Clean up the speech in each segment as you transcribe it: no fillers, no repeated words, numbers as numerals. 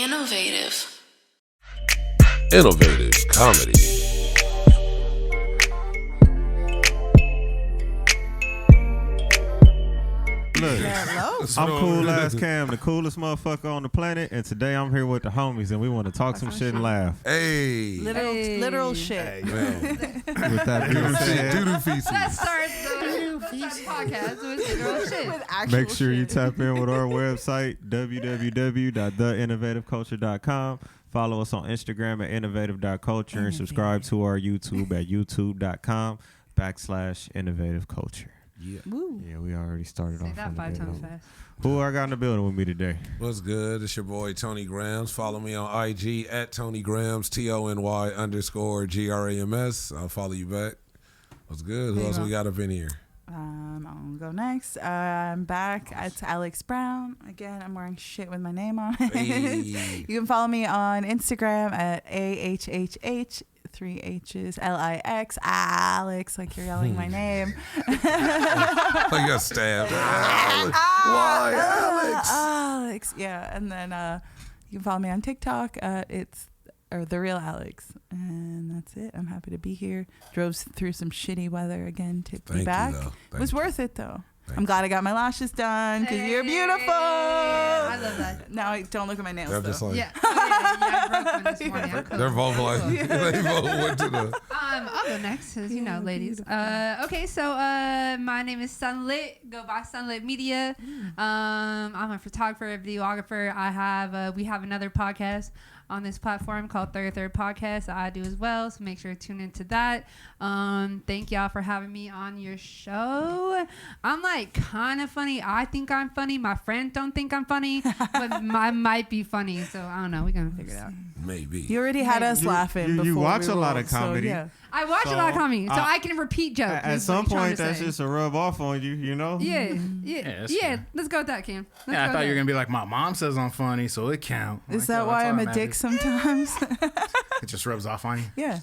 Innovative comedy. Look, I'm Cool Ass Cam, the coolest motherfucker on the planet, and today I'm here with the homies, and we want to talk some shit and laugh. Hey. Literal shit. Hey, man. With that being said, Doodoo feces. That starts the podcast with literal shit. With actual make sure you shit. tap in with our website, www.theinnovativeculture.com. Follow us on Instagram at innovative.culture and subscribe to our YouTube at youtube.com/innovativeculture. Yeah. Woo. Yeah, we already started Say off. that 5 times fast. Who I got in the building with me today? What's good? It's your boy Tony Grams. Follow me on IG at Tony Grams, TONY_GRAMS. I'll follow you back. What's good? Who else we got up in here? I'm gonna go next. I'm back. It's Alix Brown. Again, I'm wearing shit with my name on it. Hey. You can follow me on Instagram at AHHH. 3 H's LIX Alix, like you're yelling my name. Like you got stabbed. Why, Alix? Alix, yeah. And then you can follow me on TikTok. It's the real Alix, and that's it. I'm happy to be here. Drove through some shitty weather again to be back. It was worth it though. I'm glad I got my lashes done because you're beautiful. I love that. Now don't look at my nails though. Just like, Yeah. I broke one this morning. I'm cool. they're vocalizing. They both went to the. I'll go next, because, ladies. Okay, so my name is Sunlit. Go by Sunlit Media. I'm a photographer, a videographer. We have another podcast on this platform called Third Podcast that I do as well, so make sure to tune into that. Thank y'all for having me on your show. I'm like kind of funny. I think I'm funny. My friends don't think I'm funny, but I might be funny, so I don't know. We're gonna figure it out. Maybe. You already had us laughing before. You watch we a lot rolled, of comedy. So, yeah. I watch a lot of comedy, so I can repeat jokes. At some point, that's just a rub off on you, you know? Yeah. that's true. Let's go with that, Cam. Yeah, I thought you were gonna be like, my mom says I'm funny, so it count. Is Like, that yo, why that's I'm all a that dick matters. sometimes? It just rubs off on you. Yeah.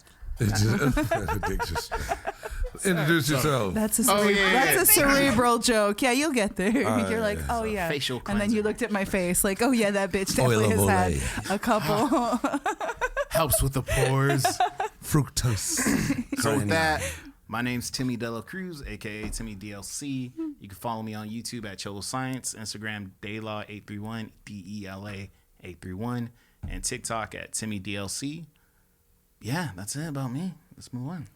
Introduce yourself. That's a yeah. that's a cerebral joke. Yeah, you'll get there. You're like, yeah. oh yeah. Facial And then you cleanser. looked at my face like, oh yeah, that bitch definitely has had a couple. Helps with the pores. Fructose. So with that, my name's Timmy Dela Cruz, aka Timmy DLC. You can follow me on YouTube at Cholo Science, Instagram Dela831, DELA831, and TikTok at Timmy DLC. Yeah, that's it about me. Let's move on.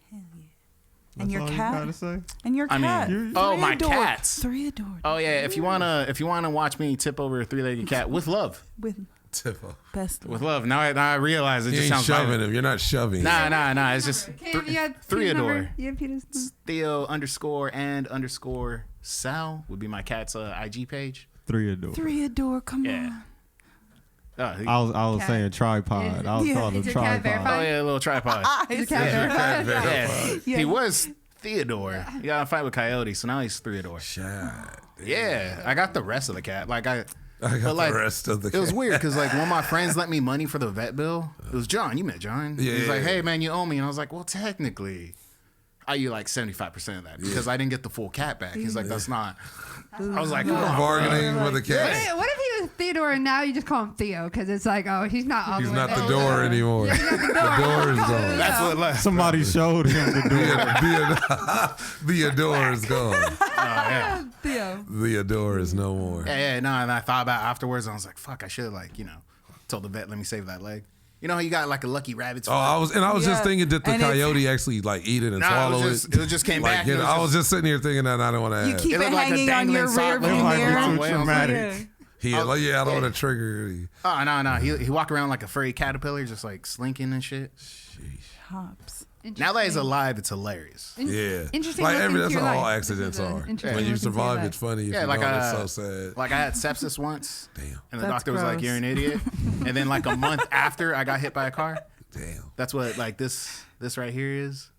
And your all cat. You gotta say? And your I mean, cat. my Three-adored. cats. Three-adored. Oh yeah, if you wanna watch me tip over a 3-legged cat with love. With Tiffo. best With love. love. Now I realize it You just ain't sounds shoving violent. him. You're not shoving. Nah. It's just Cam, you got three Peter's adore. number? You have Peter's Theo_and_Sal would be my cat's IG page. Three-adore. Three-adore. Come Yeah. on. Oh, I was Cat. saying tripod. I was Yeah. calling him Is your cat tripod. verified? yeah, a little tripod. It's cat yeah. Yeah. Yeah. He was Theodore. He got in a fight with Coyote, so now he's Theodore. Shot. Yeah, I got the rest of the cat. Like I got but, like, the rest of the it was cat. weird because like one of my friends lent me money for the vet bill. It was John. You met John. Yeah, He's like, yeah. hey man, you owe me, and I was like, well, technically, I owe you like 75% of that because I didn't get the full cat back. He's like, that's not. I was like, come on, Bargaining bro. with a cat. Wait, what if he was Theodore and now you just call him Theo? Because it's like, oh, he's not all He's the way not the there. door anymore. The door is gone. That's what left. Somebody showed him the door. The door is gone. Theo. The door is no more. Yeah, no, and I thought about it afterwards, and I was like, fuck, I should have told the vet, let me save that leg. You know how you got like a lucky rabbit's foot? I was just Yeah. thinking, did the And it's- coyote actually like eat it and Nah, swallow it just came Like, back. you It know, was I was just sitting here thinking that I don't want to You ask. keep It it looked like a hanging on your dangling sock rear leg. view Might be mirror. too I was traumatic. Yeah. I don't want to trigger. Oh, no. He walked around like a furry caterpillar, just like slinking and shit. Hops. Now that he's alive, it's hilarious. Yeah. Interesting Like look that's into how your all life. accidents This is are. an interesting When you look into your survive, life. it's funny. If Yeah, you like don't, it's so sad. Like I had sepsis once. Damn. And the That's doctor was like, gross. you're an idiot. And then like a month after, I got hit by a car. Damn. That's what like this right here is.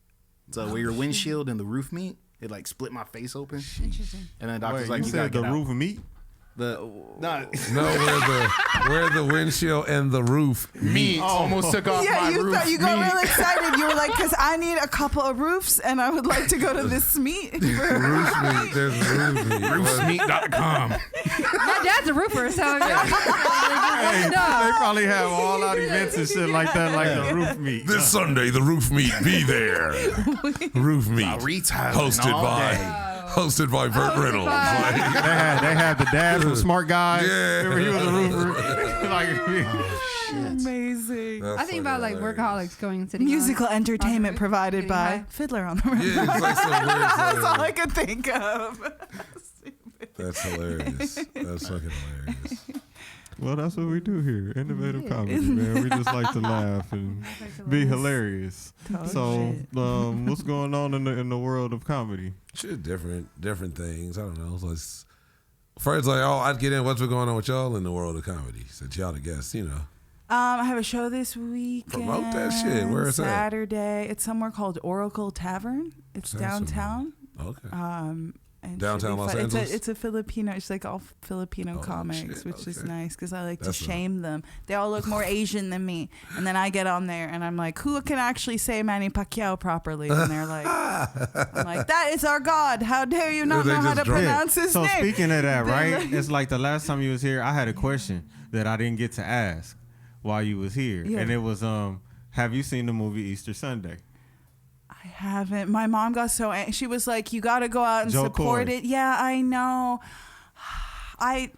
So where your windshield and the roof meet, it like split my face open. Interesting. And then the doctor's Wait, like, you you gotta said get the out. roof meat? where the windshield and the roof Me almost took off my roof. You got real excited. You were like, because I need a couple of roofs and I would like to go to this meet. Roof meet. There's roof meet. Roofsmeet.com. My dad's a roofer, so Hey, they probably have all out events and shit like that, like the roof meet. This Sunday, the roof meet. Be there. Roof meet. Hosted by Burt Reynolds. Like, they had the dad from Smart Guy. Yeah. Remember he was a roofer. Amazing. that's I think about like hilarious. workaholics going to Musical entertainment roof, provided getting by high. Fiddler on the Roof. Yeah, it's like some weird That's all song. I could think of. That's hilarious. That's fucking hilarious. Well, that's what we do here. Innovative comedy, man. We just like to laugh and be hilarious. So, what's going on in the world of comedy? Shit, different things. I don't know. So it's, first, like, I'd get in what's been going on with y'all in the world of comedy. Since y'all the guests, you know. I have a show this weekend. Promote that shit. Where is that? Saturday. It's somewhere called Oracle Tavern. It's downtown. Okay. And Downtown should be Los fun. Angeles? It's a Filipino. It's like all Filipino comics, shit, which is okay. nice because I like That's to shame them. They all look more Asian than me, and then I get on there and I'm like, who can actually say Manny Pacquiao properly? And they're like, I'm like, that is our God. How dare you not They know how just to pronounce his So name? speaking of that, right? It's like the last time you was here, I had a question that I didn't get to ask while you was here, Yeah. and it was, have you seen the movie Easter Sunday? I haven't. My mom got so angry. She was like, you got to go out and Joe support Coy. it. Yeah, I know. I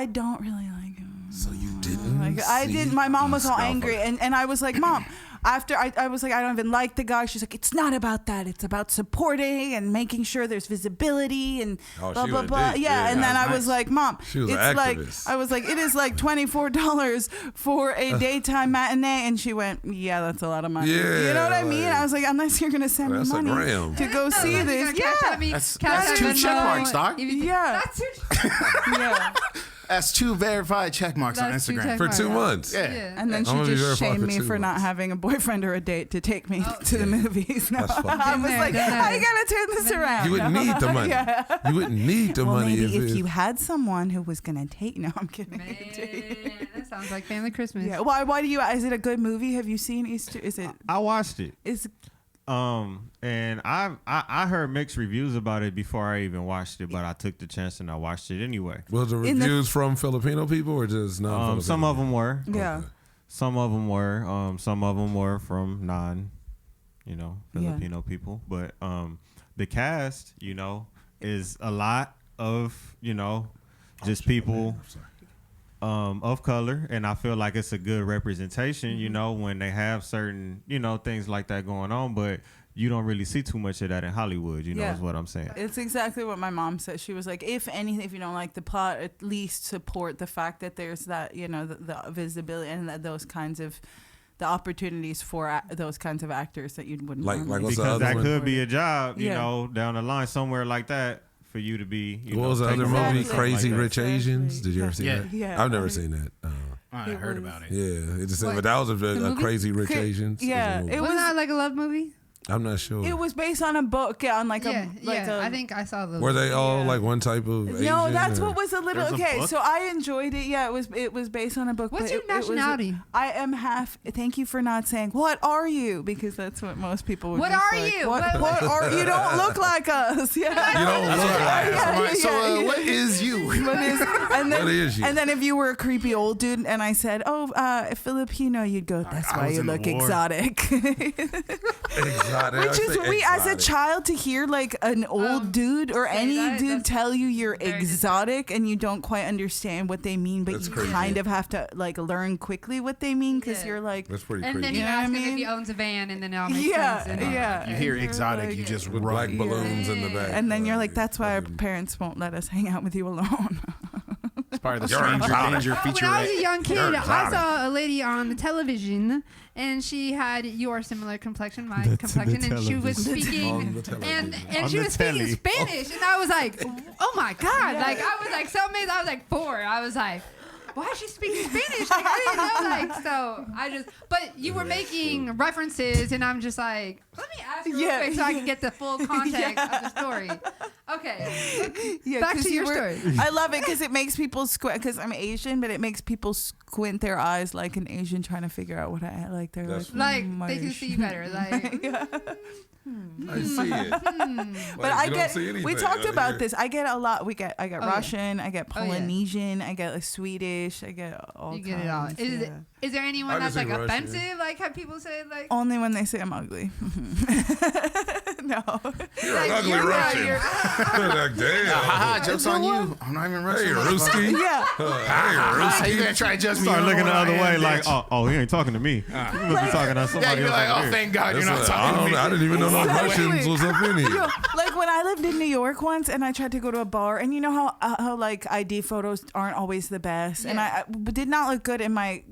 don't really like him. So you didn't? Like, I see didn't. My mom was all Mustafa. angry, and I was like, Mom. After I was like, I don't even like the guy. She's like, it's not about that. It's about supporting and making sure there's visibility and Oh, blah she blah was blah. deep. Yeah, Yeah, and then I nice. was like, Mom, She was it's an like activist. I was like, it is like $24 for a daytime matinee, and she went, yeah, that's a lot of money. Yeah, you know what I mean? like- I was like, unless you're gonna send me That's a money gram. to go see this, That's two check marks, dog. Yeah. That's two. yeah. That's 2 verified check marks on That's 2 Instagram. check For marks. 2 months. Yeah. And then I'm she gonna be just verified shamed for me 2 for not months. having a boyfriend or a date to take me to the movies. No. That's fucking I was Been like, there, done I that. gotta turn this around. You wouldn't No. need the money. Yeah. You wouldn't need the Well, money maybe if it- you had someone who was gonna take. No, I'm kidding. Man, that sounds like family Christmas. Yeah. Why do you? Is it a good movie? Have you seen Easter? Is it? I watched it. Is And I heard mixed reviews about it before I even watched it, but I took the chance and I watched it anyway. Was the In the- reviews from Filipino people or just non-Filipino? Some of them were. yeah. Okay. Some of them were. Some of them were from Filipino people. But the cast, is a lot of, just people of color, and I feel like it's a good representation, when they have certain, things like that going on. But you don't really see too much of that in Hollywood, Yeah. is what I'm saying. It's exactly what my mom said. She was like, if anything, if you don't like the plot, at least support the fact that there's that, the visibility and those kinds of the opportunities for those kinds of actors that you wouldn't Like normally what's the Because other that one? could be a job, Yeah. down the line somewhere like that for you to be. What was the other taking movie? roles and Crazy stuff like Rich that. Asians? Did you ever see Yeah. that? Yeah. I've never seen that. I It heard was- about it. Yeah, it just What? but that was a movie? Crazy Rich Asians. Yeah, It it Wasn't was. that like a love movie? I'm not sure. It was based on a book, on like Yeah, a. I think I saw the. Were they all Yeah. like one type of Asian? No, that's or- what was a little There's a okay. book? So I enjoyed it. Yeah, it was based on a book. What's but your it was- nationality? I am half. Thank you for not saying what are you, because that's what most people would. What just are like, you? What What- are you? Don't look like us. Yeah. You don't look like Yeah, So yeah. what is you? What is, and then, What is you? And then if you were a creepy old dude and I said, Filipino, you'd go, that's I why was you in the look war. exotic. Exotic. Which I is say we as a exotic. child to hear like an old dude or say any that, dude that's tell you you're very exotic and you don't quite understand what they mean, but That's you crazy. kind of have to like learn quickly what they mean because Yeah. you're like, That's pretty And then creepy. you You know what I ask him mean? if he owns a van, and then it all makes yeah, sense. And, yeah. You hear And you're exotic, like- you just With run. black balloons in the back. and then you're like, that's why our Fucking- parents won't let us hang out with you alone. It's part of the You're Stranger exotic. Danger When I was a featurette. young kid, You're I exotic. saw a lady on the television, and she had your similar complexion, my The complexion, and she was television. speaking, On the television. and On she the was speaking telly. Spanish, and I was like, oh my god, like I was like so amazed. I was like 4. I was like, why is she speaking Spanish? Like, I didn't know. Like, so I just, but you were making references, and I'm just like, let me ask you real Yeah. quick so I can get the full context of the story. Okay. Yeah, Back to your story. I love it because it makes people squint. Because I'm Asian, but it makes people squint their eyes like an Asian trying to figure out what I like. They're Like they can see better. Like. I see it. But I get. We talked about this. I get a lot. I get Russian. I get Oh, yeah. Polynesian. I get Swidish. I get all. You get it all. Is there anyone I that's just like say Russian. offensive? Like have people say like Only when they say I'm ugly. No. You're an ugly Russian. Like, damn. Haha, joke's on you. I'm not even Russian. Hey, Ruski. Yeah. How you gonna try to judge me? Start You looking the know other who I way, am, like, bitch. he ain't talking to me. He must be talking to Yeah, somebody you're else. like, over oh, there. thank God you're not talking to me. I didn't even know no Russians was up in here. Like when I lived in New York once and I tried to go to a bar, and you know how like ID photos aren't always the best, and I did not look good in my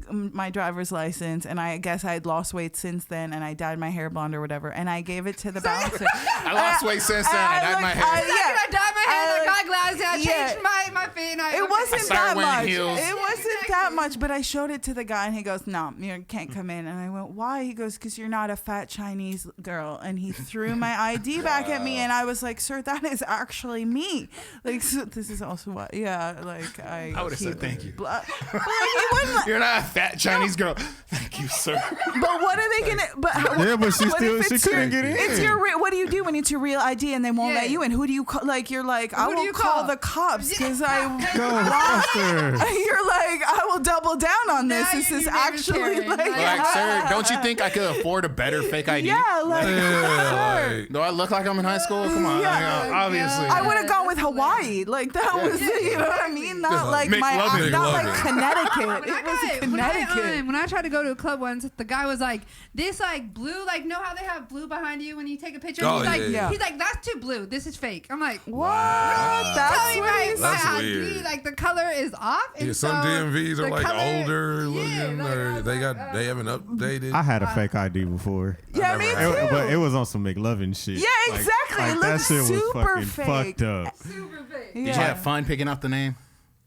driver's license, and I guess I had lost weight since then, and I dyed my hair blonde or whatever, and I gave it to the bouncer. I lost weight since then. I dyed my hair. I dyed my hair, I got glasses, I Yeah. changed my feet. It wasn't started that wearing much. heels. It wasn't that much, but I showed it to the guy, and he goes, "No, you can't come in." And I went, "Why?" He goes, "Because you're not a fat Chinese girl." And he threw my ID back at me, and I was like, "Sir, that is actually me." Like, so this is also what, like I would have said thank you. But like, he wasn't. You're not a fat Chinese girl. Thank you, sir. But what are they gonna? But But she what if she it's couldn't get in. It's your. What do you do when it's your real ID and they won't Yeah. let you in? Who do you call? Like you're like, I Who do will you call call? the cops because I. Go faster. You're like, I will double down on this. Now This you're is name is actually Karen. like, Like, sir, don't you think I could afford a better fake ID? yeah, like, Like, Do I look like I'm in high school? Come on. Yeah. Like, obviously. I would have gone with Hawaii. Like that was, you know what I mean? Not like McLovin. not like McLovin. Connecticut. It was Connecticut. When I tried to go to a club once, the guy was like, "This like blue, like know how they have blue behind you when you take a picture?" Oh, he's like, yeah. he's like, "That's too blue. This is fake." I'm like, What? Tell That's me what my, he's That's my ID, weird. like the color is off. And yeah, some so DMVs are the like color- older Yeah, looking, like, I or was they like, they haven't updated. I had a fake ID before. Yeah, me too. But it was on some McLovin shit. Oh, Yeah, exactly. It that looked shit was super fucking fake. fucked up. super fake. Did you have fun picking up the name?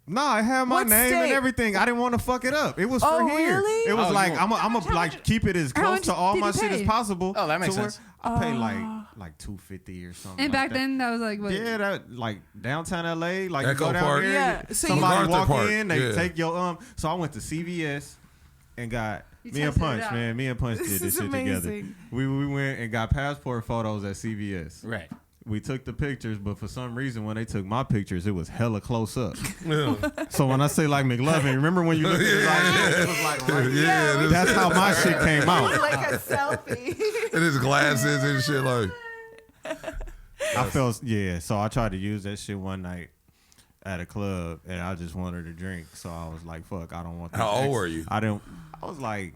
No, I had my What name state? and everything. I didn't want to fuck it up. It was Oh, for here. really? It was Oh, like you- I'm a much like keep it as how close much to all did my you shit as pay? possible. Oh, that makes to where sense. I paid like $250 or something. And like back that. then, that was like what? Yeah, that like downtown LA, like you Echo go down Park. there. Yeah, so you- somebody MacArthur walk Park, in, they yeah. take your So I went to CVS and got You me and tested it Punch, out. man. Me and Punch did This this is shit together. amazing. We went and got passport photos at CVS. Right. We took the pictures, but for some reason when they took my pictures, it was hella close up. Yeah. So when I say like McLovin, remember when you looked at his ID, it was like right Yeah, there. That's how my shit came out. Like a selfie. and his glasses and shit. Like, I felt so I tried to use that shit one night at a club, and I just wanted a drink. So I was like, "Fuck, I don't want." How old were you? I was like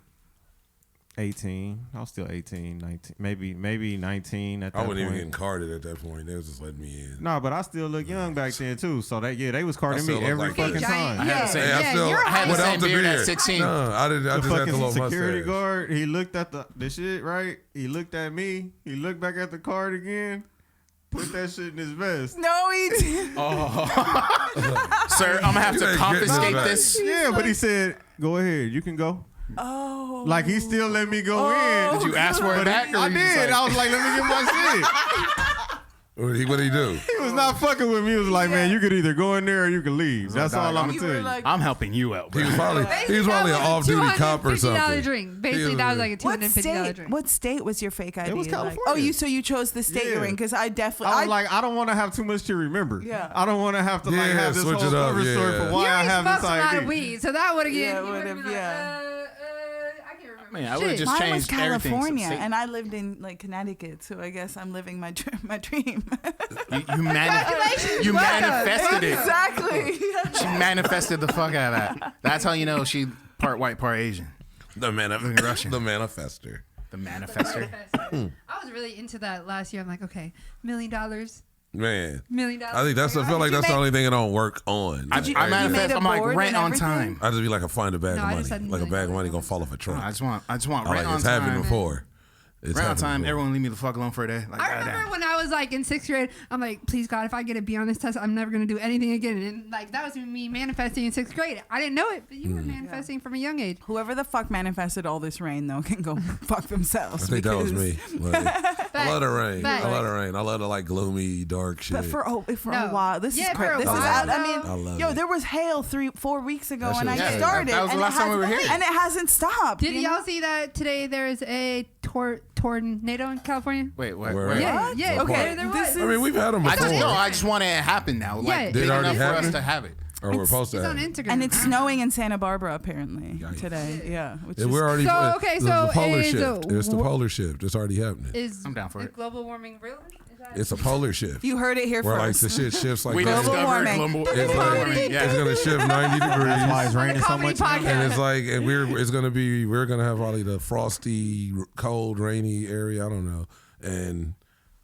18. I was still 18, 19, maybe 19 at that I wasn't even point. getting carded at that point. They was just letting me in. No, but I still look young back then too. So they was I carding still me look every like fucking this. time. I had the same. Hey, I still you're high. without Same the beard at beard. 16. No, I didn't. I The just had the fucking little security mustache. guard, he looked at the shit, right? He looked at me. He looked back at the card again. Put that shit in his vest. No, he didn't. Sir, I'm gonna have You to ain't getting confiscate this this. Yeah, but he said, "Go ahead, you can go." Oh. Like he still let me go in. Did you ask for it back? Or I you just did. like- I was like, "Let me get my shit." What did he do? He was not fucking with me. He was like, "Man, you could either go in there or you can leave." That's all I'm gonna You tell were you. like, I'm helping you out, He bro. was probably an off-duty cop or $250 something. drink. Basically, He that was was- like a what $250 state? drink. What state was your fake ID? was Like, California. oh, you chose the state you're Yeah. in because I definitely. I was like, I don't want to have too much to remember. Yeah. I don't want to have to like Yeah, have this switch whole it up, cover story yeah. for why You I already have smoked this a lot of ID. weed, so that would have Yeah, given. would've, Like, yeah. I can't remember. Man, I would have just Mine changed was everything. California, So, and I lived in like Connecticut, so I guess I'm living my dream. you manifested it. Exactly. She manifested the fuck out of that. That's how you know she part white, part Asian. Russian. The manifester. The manifester. I was really into that last year. I'm like, okay, $1 million. Man, $1 million. I think I feel like that's the only thing I don't work on. I Like, manifest. made a I'm like board rent and on everything? time. I just be like, I find a bag No, of I just money, said like a bag of $1 money million. gonna fall off a truck. I just want I rent like on it's happened time. before. It's Rent on happened time. before. Everyone leave me the fuck alone for a day. Like, I remember when I was like in 6th grade, I'm like, please God, if I get a B on this test, I'm never gonna do anything again. And like that was me manifesting in 6th grade. I didn't know it, but you were manifesting from a young age. Whoever the fuck manifested all this rain though can go fuck themselves. I think that was me. Like, I love the rain. Facts. I love the rain. I love the like gloomy, dark shit. But for a while, this is for crazy. a This is, while, I mean, there was hail 3-4 weeks ago, That and I shit was started. That was the last time we were here. And it hasn't stopped. Did y'all see that today? There's a tornado in California. Wait. Yeah. Okay, There was. I mean, we've had them before. I just want it to happen now. Like, Yeah. big Did it already enough for happen? us to have it. Or we're supposed to It's have on it. Instagram. And it's snowing in Santa Barbara apparently Yikes. today. Yeah, which Yeah, is we're already. So, okay, so the polar is shift. It's the polar shift. It's already happening. Is I'm down for it. global warming real? Is that It's a polar shift. you heard it here Where like first. the shit shifts like We that. Global discovered warming. global It's warming. like it's gonna shift 90 degrees. That's why it's raining so comedy much. podcast. And it's like, and we're gonna have probably the frosty, cold, rainy area. I don't know, and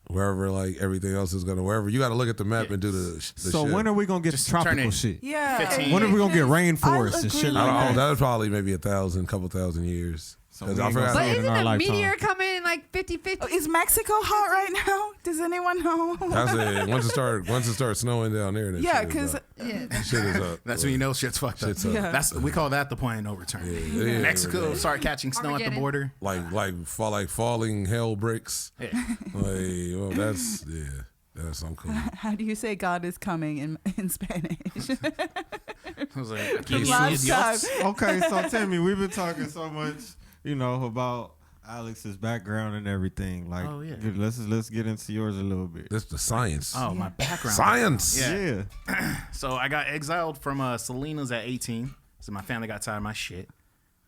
wherever like everything else is gonna wherever you got to look at the map and do the So shit. when are we gonna get Just tropical turn it. shit? Yeah. 15. When are we gonna get I rainforests and agree. shit I like don't know. that? That was probably maybe couple thousand years. So 'Cause we I ain't gonna forgot. see But it in isn't our a lifetime. meteor coming in like 50-50? Is Mexico hot right now? Does anyone know? That's it. Once it starts snowing down there, then Yeah, shit is because up. Yeah. Shit is up. That's when you know shit's fucked up. Shit's up. Yeah. We call that the point of no return. Yeah. Mexico start catching snow at the Armageddon. border. like falling hail bricks. Yeah. Like, well, that's I'm cool. how do you say God is coming in Spanish? I was like, The "Aquí last Dios." time. Okay, so Timmy, we've been talking so much, about Alex's background and everything. Like, Oh, yeah. let's get into yours a little bit. That's the science. Oh, my background. Science. Yeah. Yeah. So I got exiled from Salinas at 18. So my family got tired of my shit.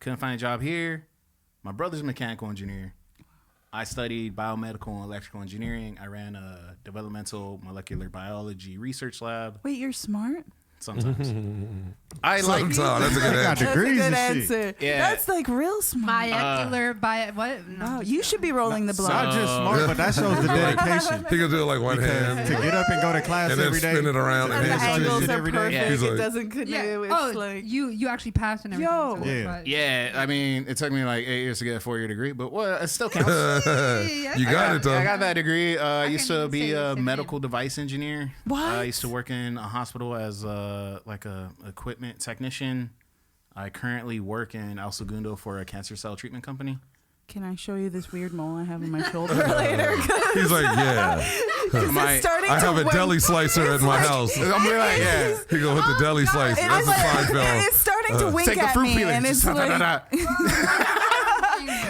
Couldn't find a job here. My brother's a mechanical engineer. I studied biomedical and electrical engineering. I ran a developmental molecular biology research lab. Wait, you're smart? Sometimes. I like That's a good got answer. That's a degrees good and shit. answer. Yeah. That's like real smart. Molecular what? No, Wow, just you kidding. should be rolling the blunt. Not just smart, but that shows the dedication. He can do it like one hand To get up and go to class and then every day. spin it around and the and then angles shit are every day. perfect. He's It like- doesn't canoe. Yeah. It's Oh, like you actually passed and everything. Yo. so it's Yeah. fine. Yeah, I mean, it took me like 8 years to get a 4-year degree, but it still counts. You got it though. I got that degree. I used to can be say the a same medical device engineer. What? I used to work in a hospital as like a equipment technician. I currently work in El Segundo for a cancer cell treatment company. Can I show you this weird mole I have on my shoulder later? He's like, yeah. My- It's starting I to have a win. deli slicer at my house. I'm like, yeah. He go with the deli slicer. And That's it's a like, Seinfeld. it's starting to wink Take the at fruit me, peeler. and it's Just like,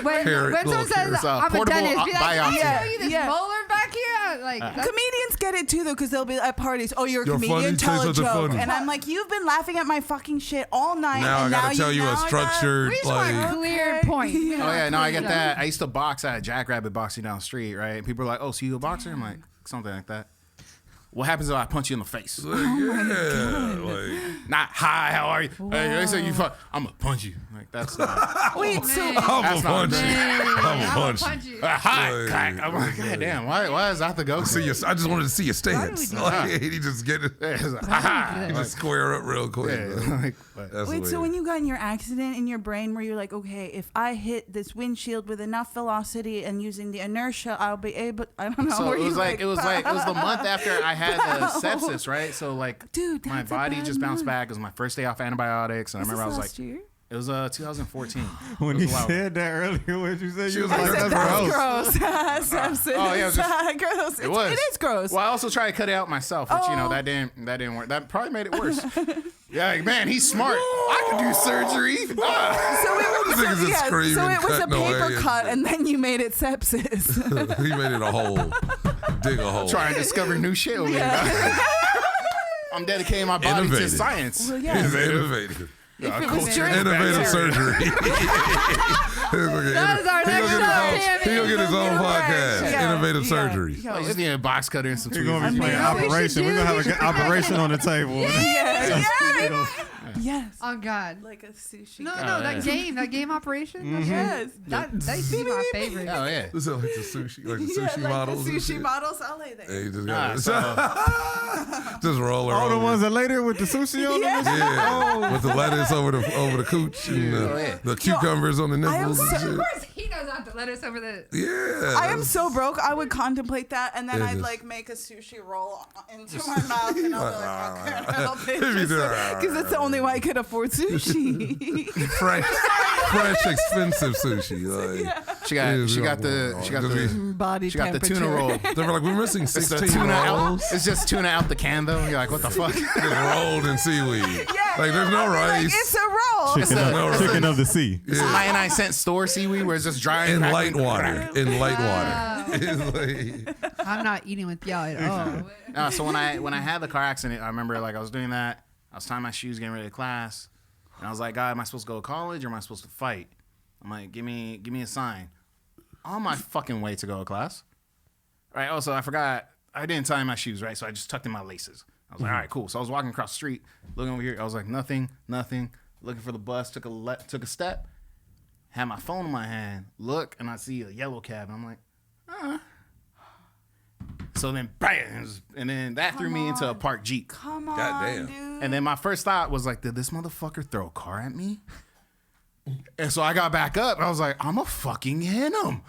When Carrot, someone little says, carrots. I'm a Portable dentist, be like, biopsy. I'll show you this Yeah. molar back here. Like, that's comedians get it too, though, because they'll be at parties. Oh, you're a You're comedian. funny, Tell say a something joke. funny. And I'm like, you've been laughing at my fucking shit all night. Now I and gotta tell you a structured we just want like. clear point. Oh yeah, no, I get that. I used to box at Jackrabbit Boxing down the street, right? And people are like, "Oh, so you a boxer?" I'm like, something like that. What happens if I punch you in the face? Like, yeah, like, Not hi, how are you? Hey, they say you fuck. I'm gonna punch you. Like that's not. Wait, so I'm That's a not punch. man. I'm a punch. Punch you. Hi, Like, crack. I'm like, God damn, why is that the go? See your, I just wanted to see your stance. Like, he just get it. He just square up real quick. That's wait, so weird. when you got in your accident in your brain where you're like, okay, if I hit this windshield with enough velocity and using the inertia, I'll be able. I don't know. So were it was you like it was the month after I had the sepsis, right? So like, Dude, my that's a body bad just bounced month. back. It was my first day off antibiotics, and I Was remember I this was last like, year? it was 2014. When It he was wild. said that earlier, what you say? She You was was like, like, that's that's gross. Gross. Sepsis. Oh, yeah, it was just- gross. It was. It is gross. Well, I also tried to cut it out myself, which Oh. that didn't work. That probably made it worse. Yeah, like, man, he's smart. I could do surgery. So it was, Niggas is yeah, screaming, so it was a cutting away paper and cut, shit. and then you made it sepsis. He made it a hole. Dig a hole. Trying to discover new shit over here. Yeah. I'm dedicating my body to Innovative. science. Well, yeah. He's innovative. If it was during Innovative surgery. That is our next show, He'll get his own podcast. Yeah. Innovative Yeah. surgery. Yo, I just need a box cutter and some We're tweezers. going to be playing what we should Operation. We're do, going to we have should an operation on the table. Yes. Oh God. Like a sushi. No, Oh, that game Operation. Yes. That used to be my favorite. Oh yeah. This is like the sushi, like the Yeah, sushi like models. the and sushi shit. models. I'll lay there. And you just Ah, got just roll her All the over. ones that later with the sushi on them. Yeah, with the lettuce over the cooch and yeah. the cucumbers on the nipples am and Of shit. course, he knows not to let us over the. Yeah, I am so broke. I would contemplate that, and then It I'd is. like make a sushi roll into my mouth, and I'll be like, okay, help it, If you do- because it's the only way I could afford sushi. fresh, expensive sushi. Like, She got the body she got the temperature. tuna roll. They were like, we're missing It's 16 the tuna out. rolls. It's just tuna out the can though. You're like, what the fuck? Just rolled in seaweed. Yeah, Like, there's no like, rice. it's a roll. Chicken of the sea. It's a 99-cent store seaweed where it's just dry In and light crackling. water. In light water. It's like, I'm not eating with y'all at all. No, so when I had the car accident, I remember like I was doing that. I was tying my shoes, getting ready to class, and I was like, God, am I supposed to go to college or am I supposed to fight? I'm like, give me a sign. On my fucking way to go to class. Right. Also, I forgot I didn't tie my shoes, right? So I just tucked in my laces. I was like, all right, cool. So I was walking across the street, looking over here. I was like, nothing. Looking for the bus. Took a step. Had my phone in my hand. Look, and I see a yellow cab. And I'm like, So then, bam, and then that threw me into a parked Jeep. Come on, Goddamn. dude. And then my first thought was like, did this motherfucker throw a car at me? And so I got back up and I was like, I'm a fucking hit him.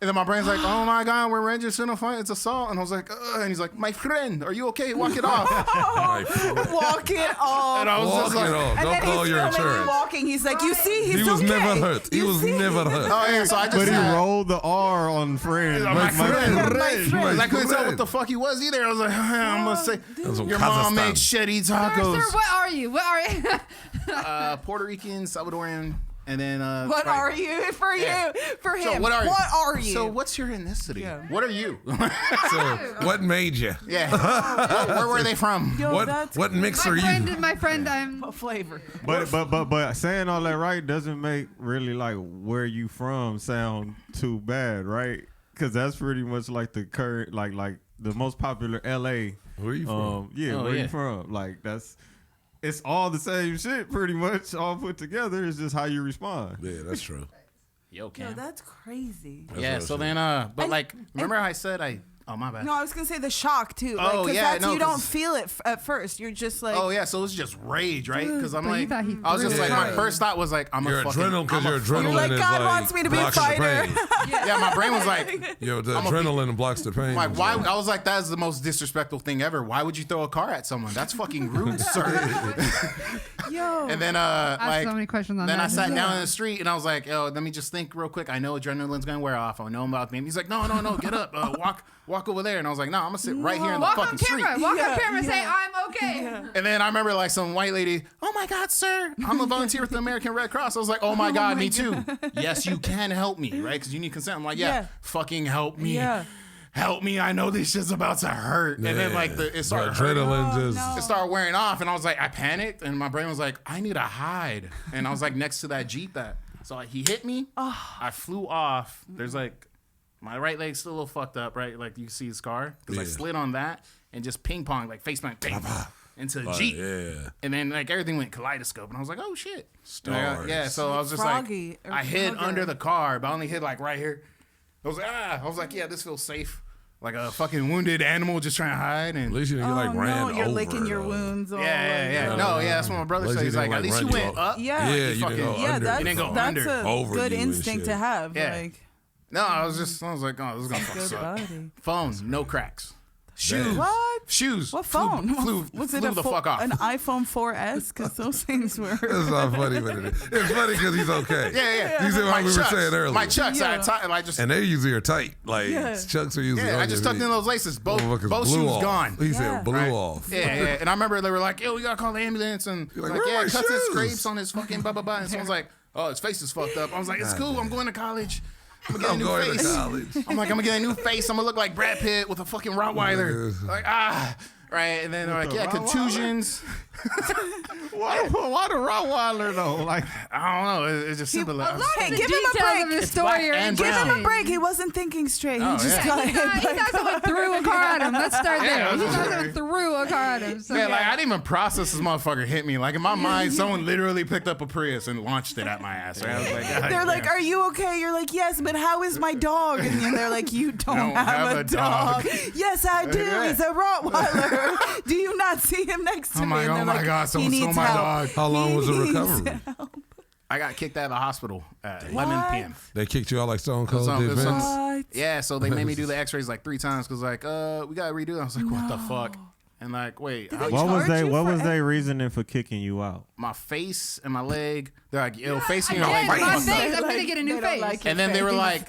And then my brain's like, oh my God, we're registering a fight. It's assault. And I was like, and he's like, my friend, are you okay? Walk it off. Walk it off. And I was just Walk it like, off. And Don't then call he's your filming you insurance. walking. He's like, you see, he's He was okay. never hurt. He You was see? never hurt. oh yeah. So I just But he said, rolled the R on friend. My friend. My Because friend. I couldn't tell what the fuck he was either. I was like, I'm gonna say, was from your mom Kazakhstan. makes shitty Sir, tacos. what are you? Puerto Rican, Salvadorian, and then What like- are you? For Yeah. you. For him. So what are you? you? So what's your ethnicity? Yeah. What are you? So, what made you? Yeah. Where were they from? Yo, that's What mix are My you? friend, I'm. a flavor. But saying all that right doesn't make really like where you from sound too bad, right? Because that's pretty much like the current, like the most popular LA. Where you from? Where you from? Like it's all the same shit, pretty much, all put together. It's just how you respond. Yeah, that's true. Yo, Yo, Cam. that's crazy. That's Yeah, real so shit. then, but And- like, remember how I said oh, my bad. No, I was gonna say the shock too. Like, Oh, 'cause yeah, that's, no, you don't 'cause- feel it at first. You're just like, Oh, yeah, so it's just rage, right? Because I'm But you like, thought he I was just threw like, it. my Yeah. first thought was like, I'm Your a fucking. adrenaline, because your adrenaline You're like, is God like wants me to be a blocks the fighter. pain. Yeah, my brain was like, Yo, the adrenaline blocks the pain. like, why? I was like, that is the most disrespectful thing ever. Why would you throw a car at someone? That's fucking rude, sir. yo. And then, I have like, so many questions on then that. I sat just- down in the street and I was like, yo, let me just think real quick. I know adrenaline's gonna wear off. I know I'm about to be. He's like, no, get up, walk over there. And I was like, no, I'm gonna sit right here in the Walk fucking on street. camera. Walk Yeah, on camera. Say yeah. I'm okay. And then I remember like some white lady, oh my God, sir, I'm a volunteer with the American Red Cross. I was like, oh my God, me too. Yes, you can help me, right? Because you need consent. I'm like, yeah, Yeah. fucking help me. Yeah. Help me. I know this shit's about to hurt. And then like it started hurting. adrenaline Oh, just. no. It started wearing off, and I was like, I panicked, and my brain was like, I need to hide. And I was like next to that Jeep so like, he hit me. I flew off. There's like, my right leg's still a little fucked up, right? Like you can see the scar. Because I Yeah. slid on that and just ping pong, like face plant, bang, into the Jeep. Yeah. And then like everything went kaleidoscope, and I was like, oh shit. Stars. Yeah, so I was just Froggy, like, or I hid Frogger. under the car, but I only hid like right here. I was like, I was like, yeah, this feels safe. Like a fucking wounded animal just trying to hide. And At least you didn't get like oh, ran no, over. you're licking your though. wounds. All yeah. over. No, that's what my brother At least said. he He's didn't, like, at like, least you run you went up. up. Yeah. Yeah, You you didn't fucking- go Yeah, under. that's, You didn't go that's under. a Over good you and instinct shit. to have. Yeah. Like, No, I was like, oh, this is gonna fuck good suck. body. Phones, no cracks. Shoes. What? Shoes. What phone? Flew Was flew it the fuck off. an iPhone 4S? Because those things were. That's not funny, but it's funny because he's okay. Yeah. You see what we were saying earlier. My chucks, Yeah. I just And they usually are tight. Like Yeah. chucks are usually. yeah, on I just your tucked in feet. those laces. Both Motherfuckers shoes blew off. gone. He Yeah. said blew Right. off. Yeah. And I remember they were like, yo, we gotta call the ambulance. And You're like, like, where are yeah, my cuts and shoes? scrapes on his fucking blah, blah, blah. And someone's like, oh, his face is fucked up. I was like, it's cool. I'm going to college. I'm gonna get a I'm new going to face. college. I'm like, I'm gonna get a new face. I'm gonna look like Brad Pitt with a fucking Rottweiler. Yeah. Like, right. And then they're like, the yeah, Rottweiler? contusions. Why the Rottweiler though? Like, I don't know. It's just simple. Hey, The give him a details break. of his It's black story are and Give brown. him a break. He wasn't thinking straight. Oh, he just yeah. got He hit thought by someone threw a car at him. Let's start there. Yeah, He that's thought right. someone threw a car at him. So Yeah, like I didn't even process this motherfucker hit me. Like in my mind, someone literally picked up a Prius and launched it at my ass. Right? I was like, God They're like, damn. "Are you okay?" You're like, "Yes, but how is my dog?" And then they're like, "You don't have a dog." Yes, I do. Yeah. He's a Rottweiler. Do you not see him next to I'm me? like, And oh they're my like, God, "He someone stole needs my help." dog. How long He was the needs recovery? help. I got kicked out of the hospital at 11 What? p.m. They kicked you out like Stone Cold Some- did some- Vince. What? Yeah, so they made me do the x-rays like 3 times because like, we got to redo it. I was like, what the fuck? And like, wait, Did how they What was charge they? you What for was their reasoning for kicking you out? my face and my leg? They're like, yo, face and I your leg. get my fucked up. face. I'm gonna get a new They don't face. like your And then they were face. like,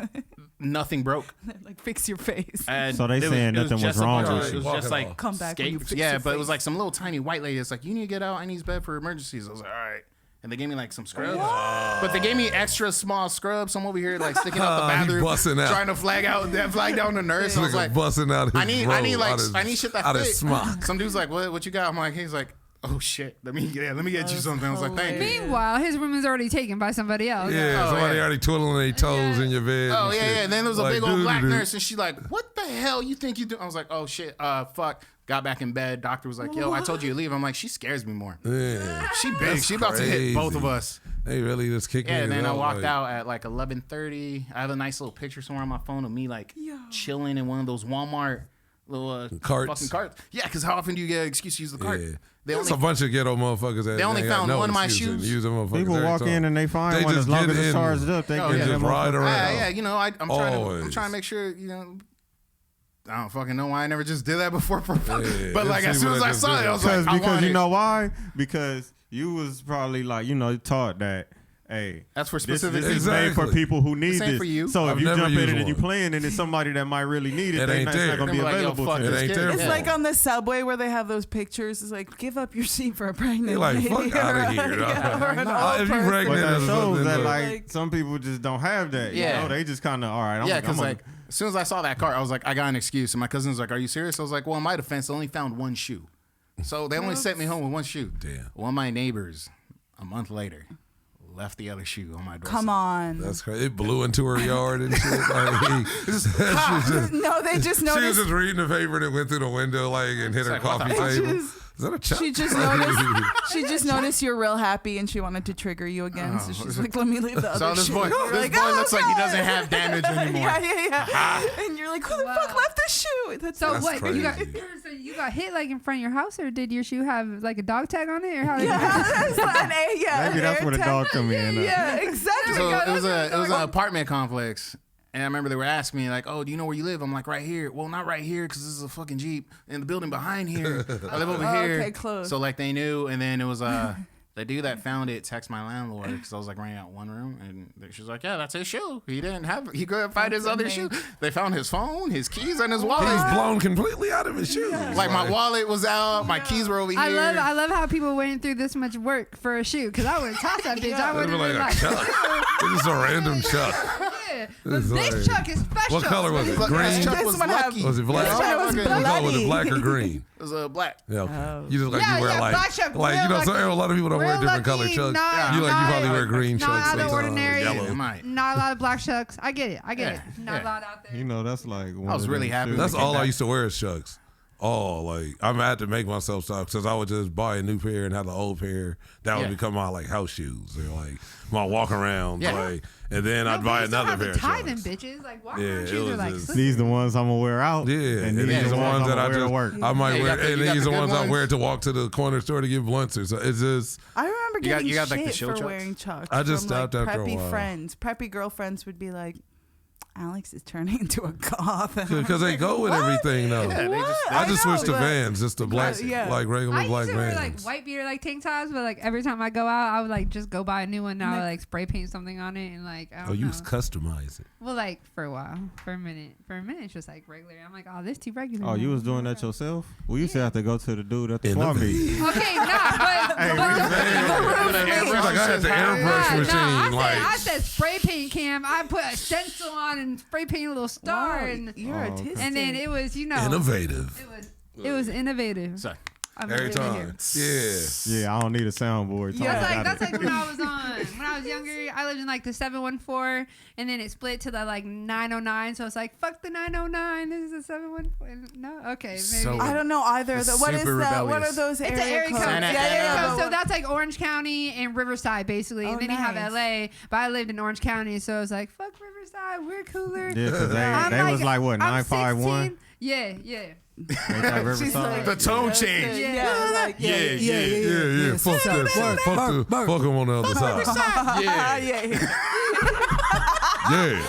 nothing broke. like fix your face. And So they it was- saying it nothing was just a wrong bunch with of- you. It was Walk just it like off. Come back when you skates. fix Yeah, your but it was face. like some little tiny white lady. It's like, you need to get out. I need bed for emergencies. I was like, all right. And they gave me like some scrubs. But they gave me extra small scrubs. So I'm over here like sticking out the He bathroom, busting out. trying to flag down the nurse. I was like, busting out his I need robe like out his- I need shit that out his fit. smock. Some dude's like, what you got? I'm like, he's like, oh shit, let me get you something. I was like, thank you. Meanwhile, his room is already taken by somebody else. Yeah, Oh, somebody yeah. already twiddling their toes in your bed. Oh and yeah, shit. yeah. And then there was a Like, big old black doo-doo-doo. nurse, and she like, what the hell you think you do? I was like, oh shit, fuck. Got back in bed. Doctor was like, yo, I told you to leave. I'm like, she scares me more. Yeah, She big. She about to hit both of us. they really just kicked me. Yeah, and then I out, walked like, out at like 11:30. I have a nice little picture somewhere on my phone of me like chilling in one of those Walmart little Carts. fucking carts. Yeah, because how often do you get an excuse to use the cart? Yeah. They There's only a bunch of ghetto motherfuckers that They only ain't got found no one of my excuse and shoes. use them motherfuckers People every walk time. in and they find They one just as long get as it's in charged up. They Oh, get yeah. that Just ride motherfucker. around. yeah, you know, I'm trying Always. to make sure, you know. I don't fucking know why I never just did that before. But there's like as people soon as that I just saw do it, it. I was like, I Because want you it. know why? Because you was probably like, taught that, hey, That's for this specific is made for Exactly. people who need This ain't this. for you. So I've if you never jump in used it and you one. playing it, it's somebody that might really need it. It ain't It's there. not gonna be They're like, yo, available fuck to It you. this ain't kid. there It's for like them. on the subway where they have those pictures. It's like, give up your seat for a pregnant They like, lady. fuck outta here, dog. Yeah, or an Nah, old if you person. pregnant, But that There's shows nothing that to- like some people just don't have that. Yeah. You know, they just kind of all right. Yeah, I'm because gonna- like as soon as I saw that car, I was like, I got an excuse. And my cousin was like, are you serious? I was like, well, in my defense, I only found one shoe. So they only sent me home with one shoe. Damn. One of my neighbors, a month later, left the other shoe on my doorstep. Come on. That's crazy. It blew into her yard and shit. Like, she just No, they just she was noticed. just reading the paper and it went through the window like and hit her like, what the coffee fuck? table. Is that a chuck? She just noticed. She just noticed you're real happy, and she wanted to trigger you again. So she's like, "Let me leave the So other this shoe." boy, You're this like, boy "Oh, looks like he God." doesn't have damage anymore. Yeah. And you're like, "Who the fuck Wow. left the shoe?" That's So That's what? You got crazy. so you got hit like in front of your house, or did your shoe have like a dog tag on it, or how? Did yeah, that's an A. Yeah, maybe that's where the dog come in. Yeah, exactly. So Yeah, it was that's an apartment complex. And I remember they were asking me, like, oh, do you know where you live? I'm like, right here. Well, not right here because this is a fucking Jeep. In the building behind here. I live over Oh, here. okay, close. So, like, they knew. And then it was the dude that found it text my landlord because I was, like, renting out one room. And she was like, yeah, that's his shoe. He couldn't find his other shoe. They found his phone, his keys, and his wallet. He's blown completely out of his shoes. Like, my wallet was out. My keys were over here. I love how people went through this much work for a shoe, because I would toss that bitch. I It would was have like been a like, chuck. It was a random chuck. yeah, but It's this like- chuck is special. What color was it? Look, Green? this Chuck This was one have- lucky. Was it black? This one was What color was it? bloody. Black or green? It was black. Yeah, okay. Oh. You just like Yeah, you wear yeah, like black chuck, like you real know so lucky. a lot of people don't wear Real different color lucky, chucks. not- You not- probably wear green not chucks out of the sometimes, ordinary. yellow. Yeah, might. Not a lot of black chucks. I get it. Yeah, Not yeah. a lot out there. You know, that's like. I was really happy. That's Came all I back. used to wear is chucks. Oh, like I'm had to make myself stop because I would just buy a new pair and have the old pair. That would Yeah. become my like house shoes or like my walk around. Yeah. Like, and then No, I'd but buy you still another have to pair of tie them chucks. bitches. Like walk Yeah, around it shoes are was like. just- These the ones I'm gonna wear out. Yeah, and these are the ones that I wear to just work. I might Yeah, you wear, got the- and you got these the are good ones I ones. wear to walk to the corner store to get blunts or so. It's just I remember You got- getting you got, like, the shit show for chucks? wearing chucks. I just from, stopped like, after a preppy while. friends. Preppy girlfriends would be like, Alex is turning into a goth. And I'm because they like, go with what? everything though. Yeah, they just- I just know, switched to but- Vans, just the black, yeah. like regular I black used to wear Vans. like white beater like tank tops, but like every time I go out, I would like just go buy a new one. Now I would like spray paint something on it and like I don't You know. customize it. Well, like for a while, for a minute, it's just like regular. I'm like, oh, this too regular. Oh, you now. was doing that yourself? We used to have to go to the dude at the farm Innovative. meet. Okay, nah, but Like I had the airbrush machine, I like said spray paint cam. I put a stencil on and spray paint a little star, Wow, and you're Oh, okay. artistic. and then it was innovative. it was innovative. So, I'm Every living here. time. Yeah. Yeah, I don't need a soundboard. Yeah. That's like when I was when I was younger. I lived in like the 714, and then it split to the like 909. So it's like fuck the 909. This is a 714. No, okay, maybe. So- I don't know either. It's What is super that? What are rebellious. those It's area an area codes? code. Santa Yeah, Ana. yeah. So that's like Orange County and Riverside, basically. Oh, And then you have nice. LA, but I lived in Orange County, so I was like, fuck Riverside, we're cooler. Yeah, because I'm they was like, what, I'm 951? 16. Yeah, yeah. Ain't that She's Riverside? like, The tone that's change. it. Yeah. Yeah, like, Yeah. Fuck this. Fuck them on the other side. yeah. yeah. Yeah.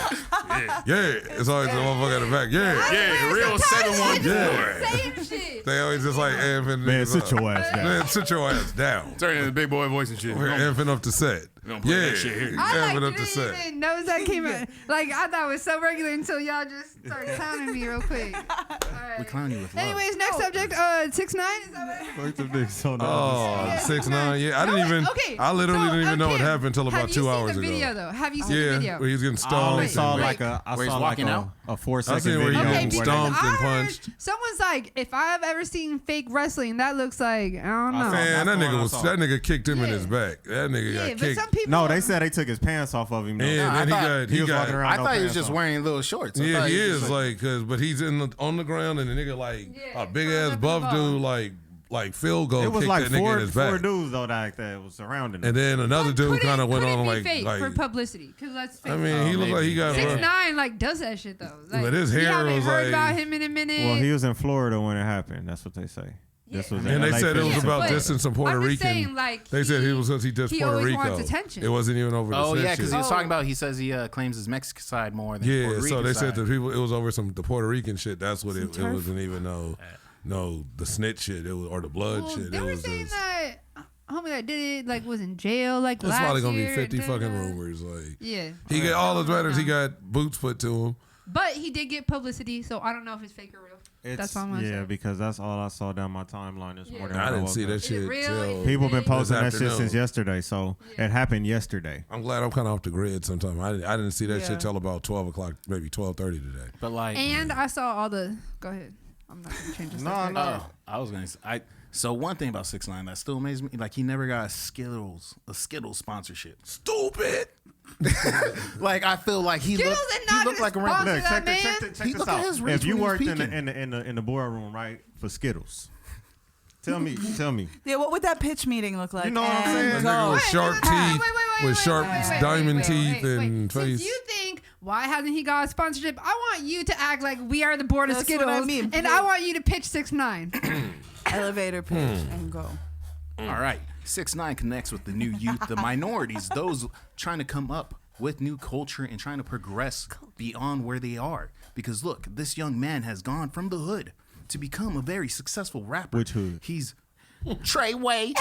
It's always the motherfucker in the back. Yeah, real 714. Yeah. Same shit. They always just like amping. Man, sit your ass down. Man, sit your ass down. Turn into the big boy voice and shit. We're amping up the set. don't play that shit here. I amping like up the didn't set. even notice that came out. Like I thought it was so regular until y'all just started clowning me real quick. All right. We clown you with love. Anyways, next subject. 6ix9ine. Is that what? Fuck them niggas on the Oh, 6ix9ine. Yeah, I No, didn't even. okay, I literally so, didn't even know what Kim, happened until about 2 hours Have you seen the video ago. though? Have you seen the Yeah, video? where he's getting I stomped. only saw and- like Where he's a walking out? a 4 I seen second where he video. getting Okay, where because they- stomped and I heard punched. someone's like, if I've ever seen fake wrestling, that looks like I don't know. Man, that That's nigga what I was saw. that nigga kicked him in Yeah. his back. That nigga yeah, got but kicked. some people. No, they said they took his pants off of him. Though. And I then thought he was got walking around. I no thought he was pants just on. wearing little shorts. I Yeah, thought he was is just like, cause but he's on the ground and the nigga like Yeah, a big throwing ass up buff the ball. dude like field goal It was kicked like that nigga in four his four back. dudes though that was surrounding him. And then another dude Couldn't- kind of went couldn't on be like fake for publicity. Because let's face I it. mean, he looked like he got. 6ix9ine like does that shit though. Like, But his we hair haven't was heard like- about him in a minute. Well, he was in Florida when it happened. That's what they say. This was And they LA said it was Fitness. about but distance from Puerto I'm just Rican. saying, like, They said he was because he does he Puerto always Rico. wants attention. It wasn't even over the Oh yeah, snitch because shit. he was talking about. He says he claims his Mexican side more than Yeah, Puerto Rican so they said side. the people it was over the Puerto Rican shit. That's what it turf. wasn't even no the snitch shit. It was or the blood Well, shit. they It were was saying just. that homie that did it like was in jail like There's last probably gonna year. be 50 da, da, fucking da. rumors. Like Yeah, he got all his matters. He got boots put to him. but he did get publicity, so I don't know if it's fake or real. That's all I'm gonna say. because that's all I saw down my timeline this Yeah. morning. I when didn't woke see up. that Is it shit real? till. People been This posting that shit afternoon. since yesterday, so Yeah. it happened yesterday. I'm glad I'm kind of off the grid. Sometime I didn't see that Yeah. shit till about 12 o'clock, maybe 12:30 today. But like, And I saw all the. Go ahead. I'm not gonna change this. No. I was gonna say, so one thing about 6ix9ine that still amazes me, like he never got a Skittles sponsorship. Stupid. Like I feel like he Skittles looked, are not he looked like a gonna random. sponsor that, man. check He this look at out. his reach If you when worked he's in the peeking. in the boardroom, right, for Skittles, tell me. Yeah, what would that pitch meeting look like? You know what I'm And saying? That nigga go. with sharp teeth, with sharp diamond teeth and Since face. you think why hasn't he got a sponsorship? I want you to act like we are the board of That's Skittles, what I mean. and I want you to pitch 6ix9ine. Elevator pitch and go. All right, 6ix9ine connects with the new youth, the minorities, those trying to come up with new culture and trying to progress beyond where they are. Because look, this young man has gone from the hood to become a very successful rapper. Which hood? He's Treyway.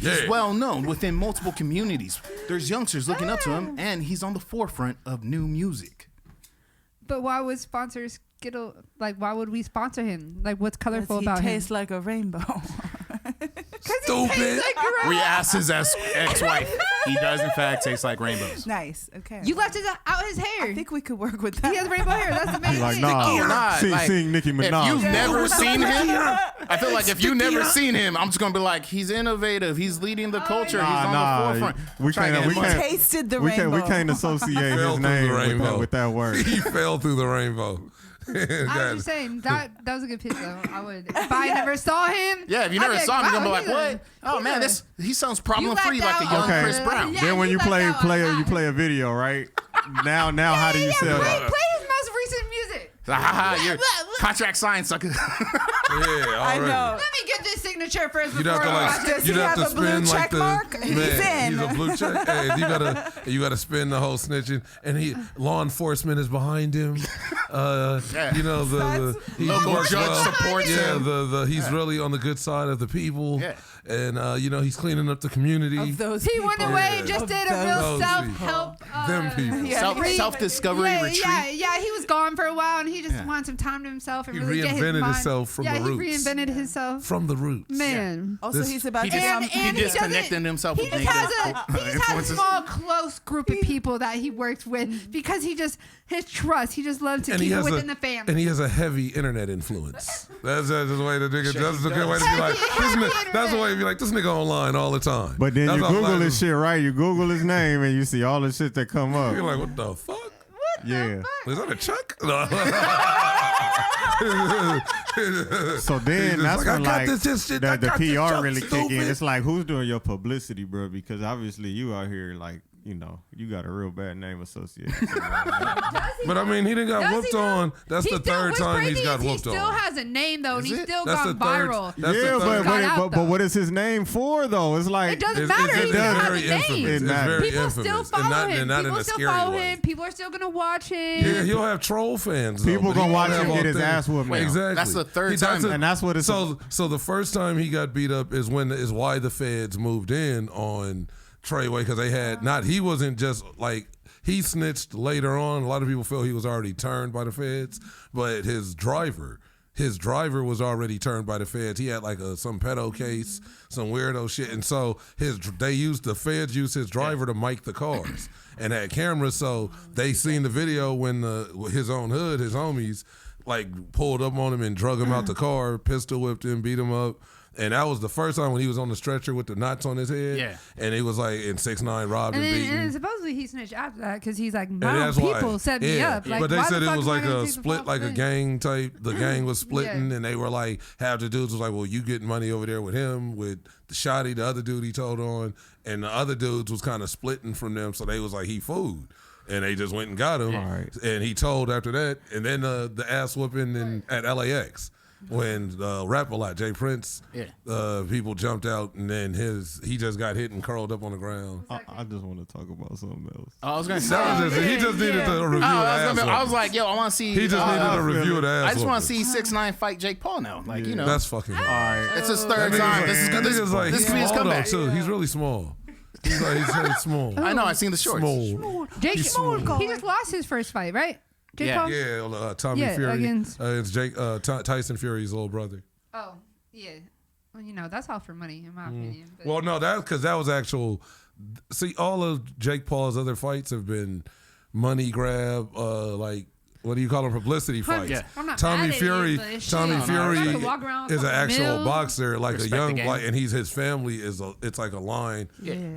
Yeah. He's well known within multiple communities. There's youngsters looking up to him, and he's on the forefront of new music. But why would sponsors Skittle? Like, why would we sponsor him? Like, what's colorful He about him? tastes like a rainbow. Stupid. We asked his ex-wife. He does, in fact, taste like rainbows. Nice. Okay. You left out his hair. I think we could work with that. He has rainbow hair. That's the main He's like, thing. nah. Nah, like, Seeing Nicki If Minaj. you've never seen him, I feel like if you've never seen him, I'm just gonna be like, he's innovative. He's leading the culture. He's on the forefront. We Trying to can't. get We money. can't. Tasted the We rainbow. can't associate Fell his through the name rainbow. with that word. He fell through the rainbow. I was just saying that was a good pitch though. I would if I never saw him. Yeah, if you never I'd be saw him, you're gonna be wow, like, he's what? Oh man, he sounds problem free left like a out- young Okay. Chris Brown. Yeah, Then when you left play out play a lot. you play a video, right? Now how do you sell Play that? his most recent music. Like, haha, you're contract signed, sucker. Yeah, I already. know. Let me get this signature first You'd before have to I like, Does you'd he have to have a blue spin like check the mark? He's man. in. He's a blue check. Hey, you gotta spin the whole snitching, and law enforcement is behind him. You know he Local works judge well. supports Yeah, him. he's really on the good side of the people. Yeah. And he's cleaning up the community. Of those He went people. away, Yeah. just Of did a those real people. self-help. Them people. Yeah. Self-discovery retreat. Yeah, he was gone for a while, and he just wanted some time to himself and He really get his reinvented mind. himself from yeah, the roots. he reinvented himself. From the roots. Man. Also, This- he's about He to just, come. And he he disconnected doesn't- himself He with just has a influences. small, close group of people that he works with because his trust. He just loves to And he keep it has within the family. and he has a heavy internet influence. That's the way the nigga. That's a good way to be like. That's the way to be like. This nigga online all the time. But then That's you how Google like- his shit, right? You Google his name and you see all the shit that come up. You're like, what the fuck? Yeah. Is that a Chuck? No. So then He's that's like, I when got like this shit, the I got this PR Chuck, really kick in. stupid. It's like who's doing your publicity, bro? Because obviously you out here like you know, you got a real bad name associated. But I mean, he didn't got Does whooped he not? on. That's the third what's time crazy he's got is whooped He still on. has a name though, and Is he it? still That's got the third- viral. that's the Yeah, third- Got out, but what is his name for though? It's like It doesn't It's- matter. it's He still has very a infamous. name. It's very People infamous. still And follow not- him. and not in People a still scary follow way. him. People are still gonna watch him. Yeah, he'll have troll fans. though, People but he gonna watch won't him have get his authentic- ass whooped now. Exactly. That's the third He time. doesn't- and that's what it's So the first time he got beat up is why the feds moved in on Treyway, because they had he wasn't just like he snitched later on. A lot of people feel he was already turned by the feds, but his driver was already turned by the feds. He had like some pedo case, some weirdo shit, and so the feds used his driver to mic the cars and had cameras, so they seen the video when his own hood, his homies, like pulled up on him and drug him out the car, pistol whipped him, beat him up. And that was the first time when he was on the stretcher with the knots on his head. Yeah. And he was like in 6ix9ine robbed And and then, beaten. and supposedly he snitched after that because he's like, And my own that's why- people set me yeah. up. Like, but they why said the it fuck was am I like gonna a take the split, fall like for a it? gang type. The gang was splitting, Yeah. and they were like, half the dudes was like, well, you getting money over there with him, with the shotty, the other dude he told on, and the other dudes was kind of splitting from them, so they was like, he fooled. And they just went and got him. Right. And he told after that, and then the ass whooping at LAX. When Rap A Lot, Jay Prince, people jumped out, and then he just got hit and curled up on the ground. I just want to talk about something else. I was gonna say. He just needed to review the ass I was whooping. like, yo, I want to see. He just needed to review the ass I just want to whooping. see 6ix9ine fight Jake Paul now. Like, you know, That's fucking hard. All right. it's his third time. This is good. This like, This he's could be his small though, comeback. too. He's really small. He's really small. I know. I seen the shorts. Small. Jake, He's small. he just lost his first fight, right? Jake Yeah. Paul? Yeah, Tommy Yeah, Fury. against- It's Tyson Fury's little brother. Oh, yeah. Well, you know, that's all for money, in my opinion. But Well, no, that's because that was actual. See, all of Jake Paul's other fights have been money grab, like what do you call them, publicity fights. Yeah. I'm not Tommy mad at Fury, it, but it's Tommy shit. Fury I could walk around with is an a couple actual mil. boxer, like Respect a young the game. black, and his family it's like a line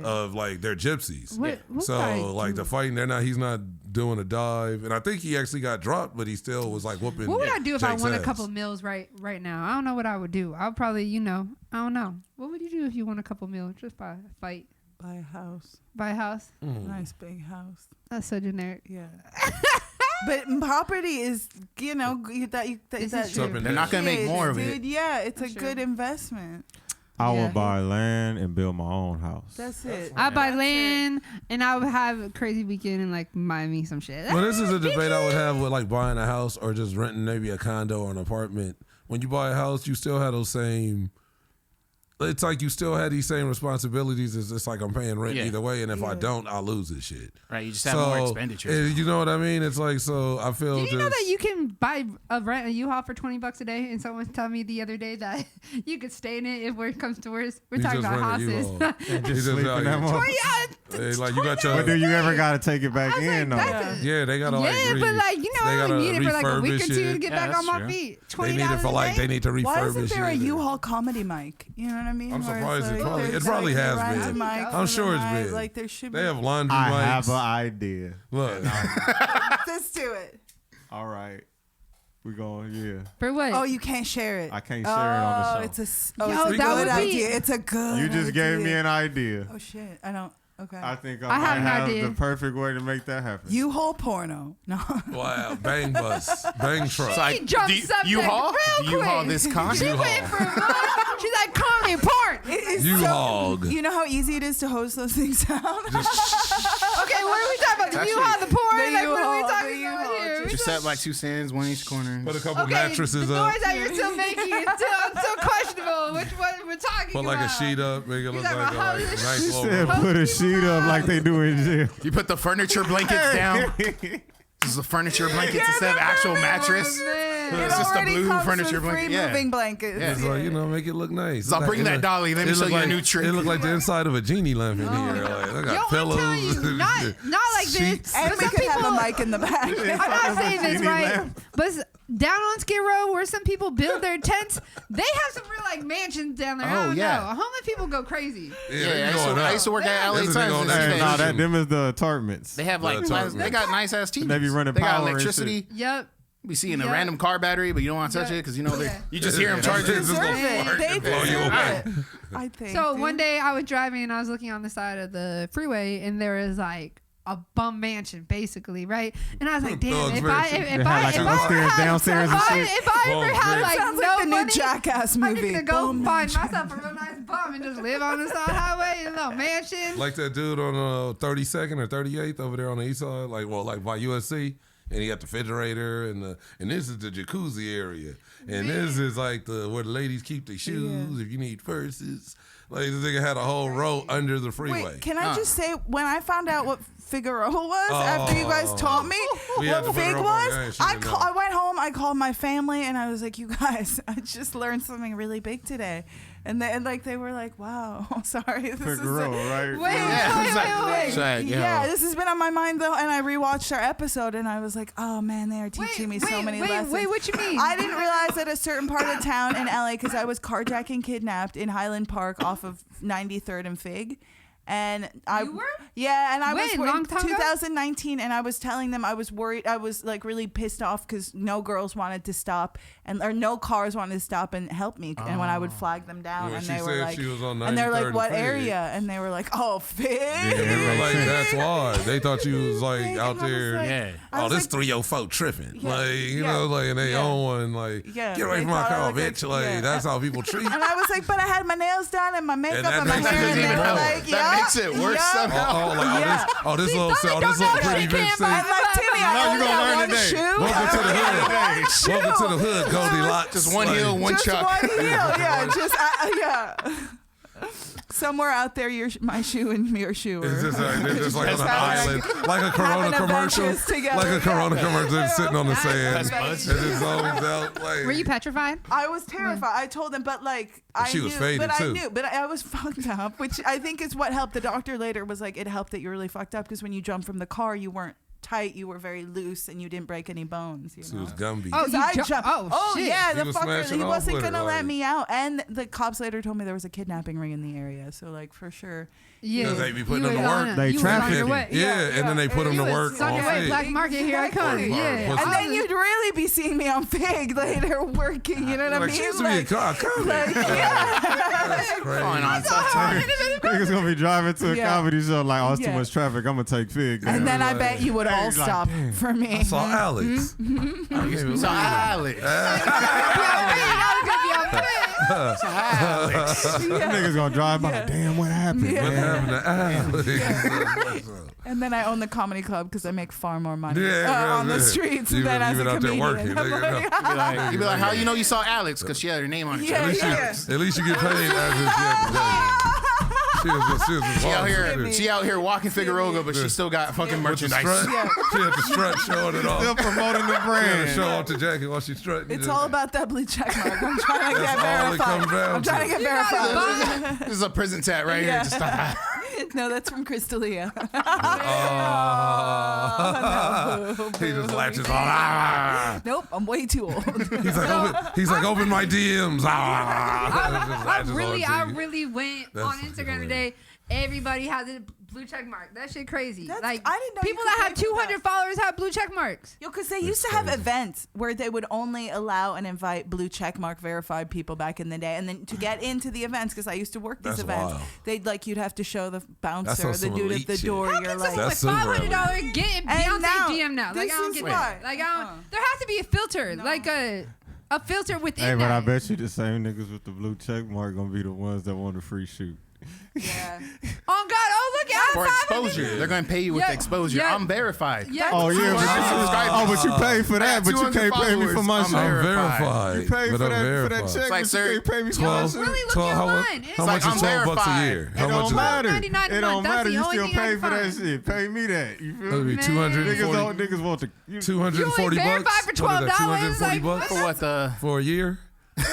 of like they're gypsies. What would I So like do? the fighting, he's not doing a dive, and I think he actually got dropped, but he still was like whooping. What would I do if Jake's I won a ass. couple mils right now? I don't know what I would do. I'll probably, I don't know. What would you do if you won a couple mil just by a fight? Buy a house. Buy a house? Nice big house. That's so generic. Yeah. But property is, This is that true. They're not gonna make more of it. dude. Yeah, it's That's a true. good investment. I Yeah. would buy land and build my own house. That's it. I buy That's land and I would have a crazy weekend and like buy me some shit. Well, this is a debate I would have with like buying a house or just renting maybe a condo or an apartment. When you buy a house, you still have those same. It's like you still had these same responsibilities. It's just like I'm paying rent Yeah. either way, and if I Yeah. don't, I'll lose this shit. Right, you just have more expenditures. You know what I mean? It's like so. I feel. Do you know that you can rent a U-Haul for $20 a day? And someone told me the other day that you could stay in it if worse comes to worse. We're You talking just about rent a houses. U-Haul. And You just just sleep out in that here. motherfucker. Hey, like you got But do your. you ever got to take it back I was like, in though? that's Yeah, they gotta like. yeah, but like they I gotta only need it for like a week or refurbish two to it. get Yeah, back on that's my true. feet. They $20 need it for a like day? they need to refurbish. Why isn't there a it. U-Haul comedy mic? You know what I mean? I'm Where it's surprised it probably- there's it probably like has the been. random mics I'm for the sure it's night. been. Like there should be. They have laundry I mics. have an idea. Look, Let's do it. All right, we going. Yeah, For what? Oh, you can't share it. I can't share it on the show. It's a Yo, it's a that good would be- idea. It's a good. You just gave me idea. an idea. Oh shit! I don't. Okay. I think I I have might an have idea. the perfect way to make that happen. U-Haul porno. No. wow, bang bus, bang truck. It's like, jumped do you subject haul? real Do you haul quick. this con? She U-Haul. went for what? She's like comedy porn. It is U-Hog. You know how easy it is to host those things down? Okay, what are we talking about? The Actually- U-Haul, the porn? The Like, what are we U-Haul, talking the about U-Haul. here? Just set like 2 cents, one each corner. Put a couple Okay, mattresses the up. noise that you're still making is still questionable. Which one we're talking Put about? like a sheet up, make it look talking like a about like, how a this nice She little. said, room. "Put a sheet up like they do in jail." You put the furniture blankets down. This is the furniture blankets instead of actual mattress. It It's just a already blue comes furniture with free blanket. Yeah. moving blankets. Yeah. It's like, make it look nice. So I'll bring that dolly. Let me show you a new trick. It looked like the inside of a genie lamp in here. Like, I got Yo, pillows. I'm telling you, not like this. sheets. And But we some could have people- a mic in the back. I'm not saying this Genie right, lamp. but down on Skid Row, where some people build their tents, they have some real like mansions down there. I Oh, don't yeah. know. Homeless people go crazy. Yeah, going I used to work at LA This is going Times. up. Hey, Hey, nah, that- them is the apartments. They have like The apartment. they got nice ass TVs. They be running They got power and electricity. Yep. be seeing a random car battery, but you don't want to touch it because you know you just hear them charging. They blow you away. I think. So one day I was driving and I was looking on the side of the freeway and there was like a bum mansion, basically, right? And I was like, damn, if I ever had like sounds no like the money, new Jackass I'm movie. just gonna go find myself a real nice bum and just live on the side highway in a little mansion. Like that dude on 32nd or 38th over there on the east side, like by USC. And he got the refrigerator and this is the jacuzzi area. And this is like where the ladies keep their shoes if you need purses. Like this nigga had a whole row under the freeway. Wait, can I just say, when I found out what Figueroa was after you guys taught me what Fig was, I went home, I called my family, and I was like, you guys, I just learned something really big today. And they were like, wow, sorry. Figueroa, right? Wait. Yeah, this has been on my mind though, and I rewatched our episode, and I was like, oh man, they are teaching me so many lessons. Wait, what you mean? I didn't realize that a certain part of town in LA, because I was carjacked and kidnapped in Highland Park off of 93rd and Fig. And You were? Yeah, and I When? was Long time ago? 2019, and I was telling them I was worried. I was like really pissed off because no girls wanted to stop, or no cars wanted to stop and help me. And when I would flag them down, When and she they were said like, she was on and they're 93rd like, and what Fig. area? And they were like, oh, Fig. Yeah, like that's why they thought you was like Fig, out and I was there. like- I Oh, was this like, 304 tripping. Yeah, Like, you yeah, know, like, and they yeah. own one. Like, Yeah, get away they from my thought I car, looked bitch. like- Like, yeah. that's how people treat. And I was like, but I had my nails done and my makeup that and my makes hair, it and they even were more. like, That makes it worse somehow. This little pretty bitch thing. I'm like, Timmy, I No, only you gonna got learn one today. shoe. Welcome to the hood. Welcome to the hood, Goldilocks. Just one heel, one Just chuck. one heel, yeah. Just yeah. Somewhere out there, my shoe and your shoe. It's just like, they're just like on an having island, like a Corona having commercial, adventures together. like a Corona commercial, just sitting on the sand. That's And it's always out. Like, Were you petrified? I was terrified. I told them, but like I she knew, was faded, but too. I knew, but I was fucked up, which I think is what helped. The doctor later was like, it helped that you were really fucked up because when you jumped from the car, you weren't tight, you were very loose, and you didn't break any bones. You She know? was Gumby. Oh, 'Cause you I ju- jumped. oh, shit. Yeah, He the was fucker. smashing He off wasn't with her, gonna let like- me out, and the cops later told me there was a kidnapping ring in the area. So like for sure. Yeah. Because they be putting You them to was work. on- They you was on your traffic. way. Yeah, and then they put them You to was work on on your way. Fig. Black market, here I come. Exactly. Yeah. Pussy. And then you'd really be seeing me on Fig later working. You know what I Like, mean? she used to be a car comic. like, yeah. That's crazy. Going on Saturday. Niggas gonna be driving to a Yeah. comedy show like, oh, it's too Yeah. much traffic. I'm gonna take Fig. And then I bet you would all Like, stop for me. I saw Alix. So Alix. niggas gonna drive by. Damn, what happened? What happened to Alix? And then I own the comedy club because I make far more money Yeah, on the yeah. streets You than been- as you a been out there comedian. working, I'm nigga, like, You'd be like, how you know you saw Alix? Because she had her name on it. Yeah, At least you get paid as if she had to She was She out here walking Figueroa, but she still got fucking merchandise. She had the strut showing it off. Still promoting the She had to brand. show off the jacket while she's strutting. it's all about that blue check mark. I'm trying to get That's all it verified. comes down I'm trying to to. get verified. This is a prison tat right here. Yeah. Just stop. No, that's from Crystalia. He just latches on. Ah. Nope, I'm way too old. He's like, open my DMs. I really went That's on Instagram today. Everybody has a blue check mark. That shit crazy. That's- Like I didn't know you people could that have pay for 200 followers have blue check marks. Yo, because they used to have events where they would only allow and invite blue checkmark verified people back in the day, and then to get into the events, because I used to work these That's events, wild. they'd like you'd have to show the That's bouncer, on the some dude at elite the shit. door. How You're can like, someone with That's super $500 get And Beyonce now, DM now? Like this I don't is get why. that. Like I don't. There has to be a filter, like a filter within. Hey, but that. I bet you the same niggas with the blue check mark gonna be the ones that want a free shoot. yeah. Oh God! Oh look at For exposure. They're going to pay you with Yeah. exposure. Yeah. I'm verified. Yeah. Oh yeah, but you paid for that, but you 200 can't pay me for my followers, shit. I'm I'm verified. You paid but for I'm that verified. check, like, but sir, you can't pay me for my 12, shit. Really look 12 how, online. how much like, is I'm $12 a year? verified. How It much don't is matter. $99 It a month. don't That's matter. the You only still thing I pay can for that find. shit. Pay me that. You feel That'd be me? Man. Niggas 240 niggas want to. You, 240 You only bucks. verified for What is that, $12? 240 Like, bucks For what the? for a year?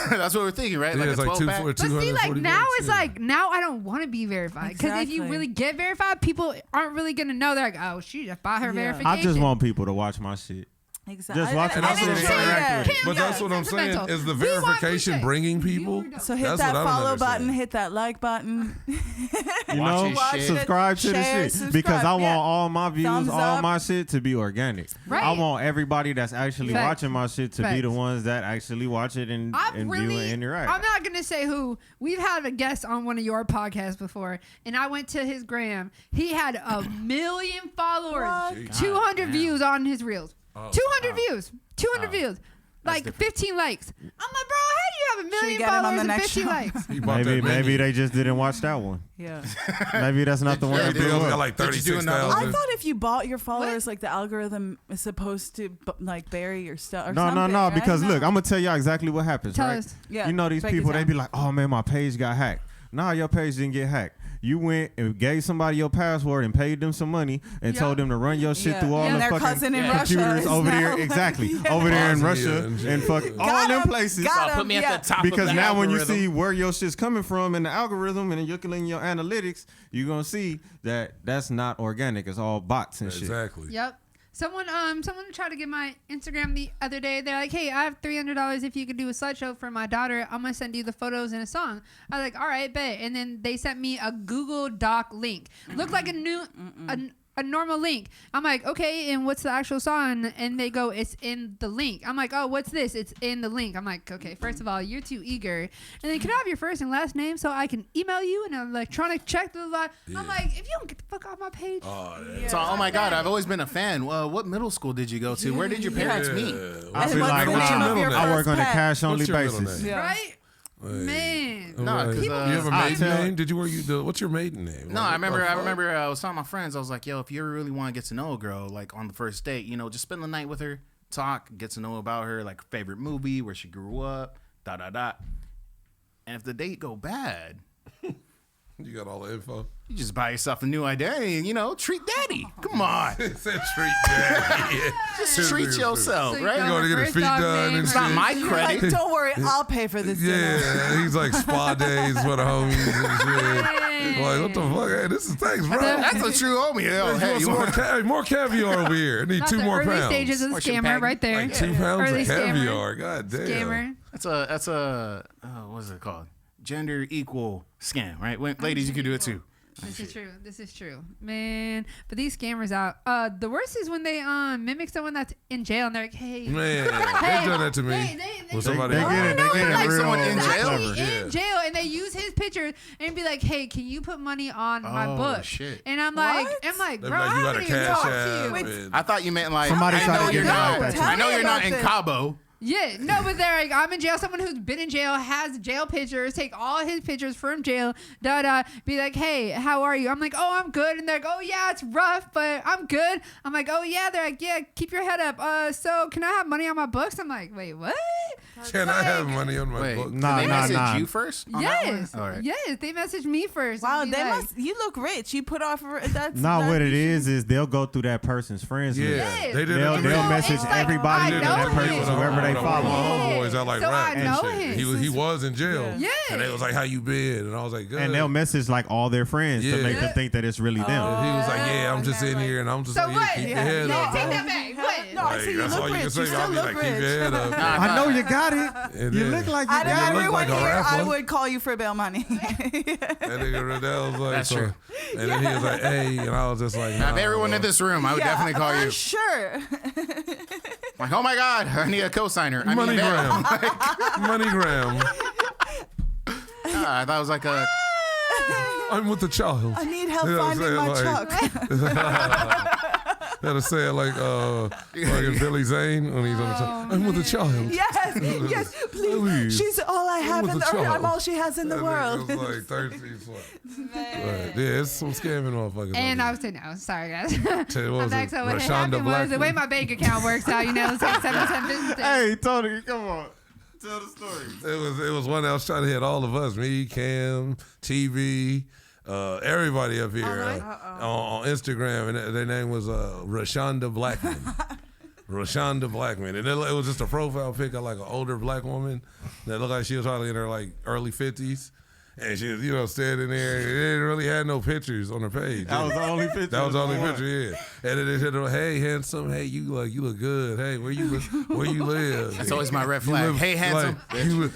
That's what we're thinking, right? Yeah, Like it's a like 12 pack? But see, like 240 now bucks, it's yeah. like now I don't want to be verified because if you Exactly. really get verified, people aren't really gonna know. They're like, oh, she just bought her verification. I just want people to watch my shit. Exactly. Just watch it. I didn't say that. But that's what I'm saying. Is the verification bringing people? So hit that follow button, hit that like button. You know, subscribe to the shit because I want all my views, all my shit to be organic. Right. I want everybody that's actually Facts. watching my shit to be the ones that actually watch it and view and interact. I'm not gonna say who. We've had a guest on one of your podcasts before, and I went to his gram. He had 1 million followers, 200 views on his reels. 200 views. 200 views. Like 15 likes. I'm like, bro, how do you have 1 million followers and 15 likes? Maybe they just didn't watch that one. Yeah. Maybe that's not the one. That That got like 36,000. I thought if you bought your followers, like the algorithm is supposed to like bury your stuff. Or no, something, no. right? Because look, I'm gonna tell y'all exactly what happens. Tell right? us. Yeah, You know these break it people, they down. be like, "Oh man, my page got hacked." Nah, your page didn't get hacked. You went and gave somebody your password and paid them some money and told them to run your shit through all the their fucking cousin in computers Russia over is there. now Exactly. like- Over there in Bosnia Russia and and fucking all Got them him. places. Got Put me at the top Because of the now when you algorithm. see where your shit's coming from in the algorithm and you're looking in your analytics, you're going to see that that's not organic. It's all bots and shit. Exactly. Yep. Someone tried to get my Instagram the other day. They're like, "Hey, I have $300 if you could do a slideshow for my daughter. I'm gonna send you the photos and a song." I was like, "All right, bet." And then they sent me a Google Doc link. Looked like a normal link. I'm like, "Okay, and what's the actual song?" And they go, "It's in the link." I'm like, "Oh, what's this?" "It's in the link." I'm like, "Okay, first of all, you're too eager." And then, "Can I have your first and last name so I can email you an electronic check?" I'm like, "If you don't get the fuck off my page." So, oh my God, I've always been a fan. Well, what middle school did you go to? Where did your parents meet? I feel what's like, the name of your I work first on a pet? cash only What's your middle basis. name? Yeah. Right? Man. No, 'cause, you have a I'll maiden tell- name? Did you what's your maiden name? No, I remember. I was telling my friends. I was like, "Yo, if you ever really want to get to know a girl, like on the first date, just spend the night with her, talk, get to know about her, like favorite movie, where she grew up, da da da. And if the date go bad, You got all the info. you just buy yourself a new identity and treat daddy. Come on, It said treat daddy. just treat yourself, So you right? go You gonna get his first feet dog done name, and It's shit. not my Like, credit. don't worry, I'll pay for this dinner. Yeah, he's like spa days for the homies and shit. Like, what the fuck? Hey, this is thanks, bro. That's a true homie. Yo, Hey, hey, you want some more caviar over here? I need Not 2 the more early pounds. stages of the Or scammer champagne. right there. Like 2 pounds Early of scammer. caviar. God damn. Scammer. that's a what is it called? Gender equal scam, right? Ladies, you can do it too. This is true, man. But these scammers out. The worst is when they mimic someone that's in jail and they're like, "Hey, Man, hey, they done that to me. they- When somebody They get it. They get like it real someone in jail? actually Yeah. in jail and they use his picture and be like, "Hey, can you put money on my Oh, book?" shit. And I'm like, What? They bro, be like, I you got don't a even cash talk app. to you. and- I thought you meant like Somebody I tried know to you're get me not. like that, I know too. you're not in Tell me about Cabo. Yeah, no, but they're like, I'm in jail. Someone who's been in jail has jail pictures. Take all his pictures from jail. Be like, "Hey, how are you?" I'm like, "Oh, I'm good." And they're like, "Oh yeah, it's rough, but I'm good." I'm like, "Oh yeah." They're like, "Yeah, keep your head up." So can I have money on my books? I'm like, "Wait, what?" Can I have money on my Wait, book? Nah, did they nah, message nah. you first? on that one? Yes, All right. yes. They messaged me first. Wow, and be they like, must. You look rich. You put off. That's Nah, that- what it is they'll go through that person's friends Yeah, list. Yes. they did They'll it to me. message it's like, everybody I in know that person, him. whoever they One of follow. my homeboys that like So rap I and know shit. him. He was in jail. Yeah. And they was like, "How you been?" And I was like, "Good." And they'll message like all their friends to Yeah. make them think that it's really them. And he was like, "Yeah, I'm just and in they're here," and I'm just So like, what? "Keep your Yeah. head No, up, take bro." that back. What? No, I Like, see you that's all look you can rich. say. You still I'll be look like, "Keep your rich. head up." I know you got it. And You then- look like you Out of Yeah, got look it. everyone like a here, I rapper. would call you for bail money. That nigga Riddell was like, That's so, true. and then he was like, "Hey," and I was just like, Now, if "Nah, everyone bro." in this room, I would definitely call you. Sure. Like, oh my God, I need a cosigner. I mean, MoneyGram, MoneyGram. I thought it was like a. I'm with the child. I need help Yeah, I'm finding my saying, truck. Gotta say it like in Billy Zane when he's on the child. I'm with the child. Yes, yes, please. She's all I have with in the the child. I'm all she has in the That world. nigga was like 13 foot. But, yeah, it's some scamming motherfuckers. And out I was saying, no, sorry guys. there. What I'm was back. it? So what Rashonda happened was the Blackman? way my bank account works out. It's like 7 business days. Hey, Tony, come on. Tell the story. It was one that was trying to hit all of us, me, Cam, TV, everybody up here on Instagram, and their name was Rashonda Blackman. Rashonda Blackman, and it was just a profile pic of like an older black woman that looked like she was probably in her like early 50s, And she was, you know, standing there. It didn't really had no pictures on her page. That was the only picture. That was the only picture, yeah. And then they said, hey, handsome. Hey, you look good. Hey, where you live? That's always my red flag. Hey, handsome. Like, you live,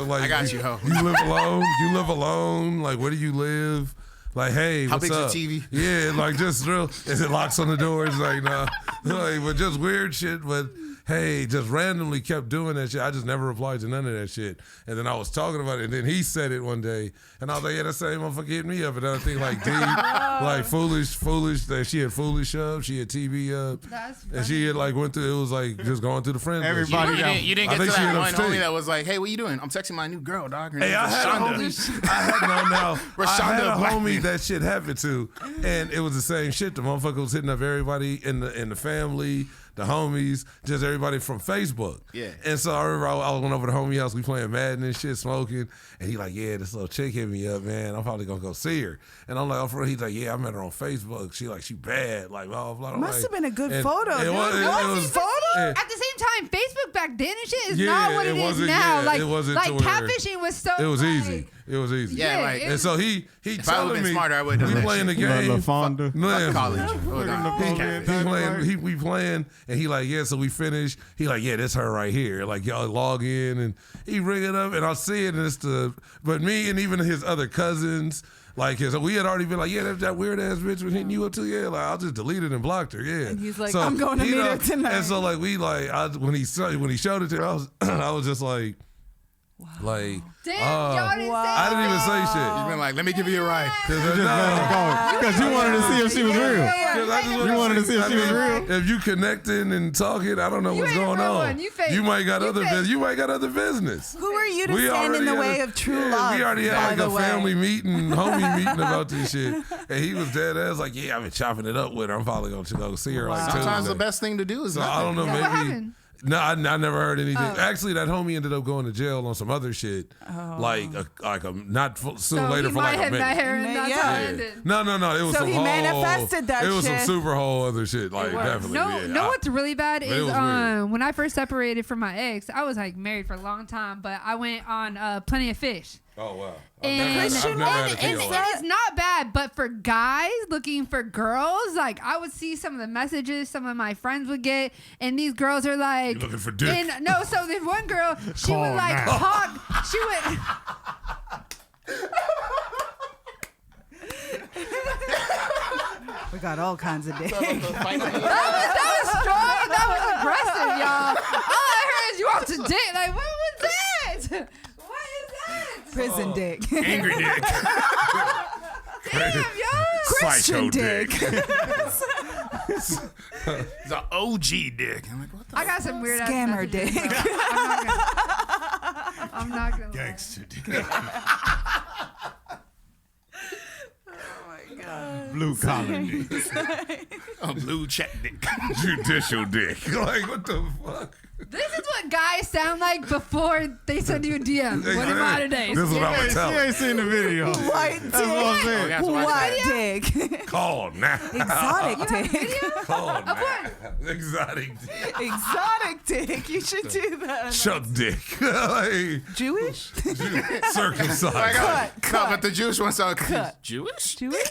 like, I got you, ho. You live alone? You live alone? Like, where do you live? Like, hey, how what's big's up? your TV? Yeah, like just real. Is it locks on the doors? Like, nah. Like, but just weird shit. But hey, just randomly kept doing that shit. I just never replied to none of that shit. And then I was talking about it, and then he said it one day, and I was like, yeah, that same motherfucker hit me up. And I think like deep, like foolish. That she had foolish up, she had TV up, and she had like went through. It was like just going through the friends. Everybody. You didn't get to that one homie that was like, hey, what you doing? I'm texting my new girl, dog. Her Hey, name I is had a Shonda. homie. I had a Blackman. homie that shit happened to, and it was the same shit. The motherfucker was hitting up everybody in the family, the homies, just everybody from Facebook. Yeah. And so I remember I went over to homie house. We playing Madden and shit, smoking, and he like, yeah, this little chick hit me up, man. I'm probably gonna go see her. And I'm like, oh, for real? He's like, yeah, I met her on Facebook. She bad, like blah blah. Must have been a good photo. It was Photo? Yeah. At the same time, Facebook back then and shit is Yeah, not what it it is wasn't- now. yeah, like, it wasn't like to where- catfishing was so. It was like, easy. It was easy. Yeah, Yeah, like And so he if I would telling have been me smarter, I would have we done that playing the shit. game. La Fonda. Man, Fuck college. Oh, nah. He playing, we playing, and he like, yeah, so we finished. He like, yeah, this her right here. Like, y'all log in, and he ring it up, and I see it, and it's but me and even his other cousins, like, we had already been like, yeah, that weird ass bitch was hitting you up too. Yeah, like, I'll just delete it and blocked her. Yeah. And he's like, I'm going to meet her tonight. And so like, when he showed it to me, I was just like, like, Damn, y'all didn't say I didn't even say shit. He's been like, let me give you a ride. Because you wanted to see if she was real. You wanted to see if she was real. If you connecting and talking, I don't know what's ain't going real on. one. You fake. You might got You other fake. business. You might got other business. Who are you to We stand in already the had way a- of true yeah, love? We already by had like the a way? family meeting, homie meeting about this shit, and he was dead ass like, yeah, I've been chopping it up with her. I'm probably gonna go see her. Like Sometimes the Tuesday. best thing to do is So nothing. I don't know, What maybe. happened? No, I never heard anything. Actually, that homie ended up going to jail on some other shit, like not soon So later he for might like a have met minute. her and that's Yeah. how it ended. No. It was So some he whole, manifested that It was shit. some super whole other shit. Like definitely. Yeah. Know what's really bad it is was weird. when I first separated from my ex, I was like married for a long time, but I went on Plenty of Fish. Oh wow. And, I've never had a and PO. it's not bad, but for guys looking for girls, like I would see some of the messages some of my friends would get, and these girls are like, You looking for dick? And no, so this one girl, she Call would like now. talk. She would. We got all kinds of dick. That was strong. That was aggressive, y'all. All I heard is you want to dick. Like, what was that? What is that? Prison dick. Angry dick. Damn, y'all. Christian Psycho dick. It's an OG dick. I'm like, what the I got some weird ass Scammer messages, dick. so I'm not gonna. Gangster dick. Blue collar dick. a blue check dick. Judicial dick. Like what the fuck? This is what guys sound like before they send you a DM. What in modern days? This is what I'm gonna She tell her. ain't seen the video. White That's what I'm dick. saying. That's why I White dick. Call now. Exotic dick. Call now. what? Exotic dick. Exotic dick. You should do that. Chuck dick. Like, Jewish? circumcised. No, but the Jewish one sound Cut. Jewish? Jewish?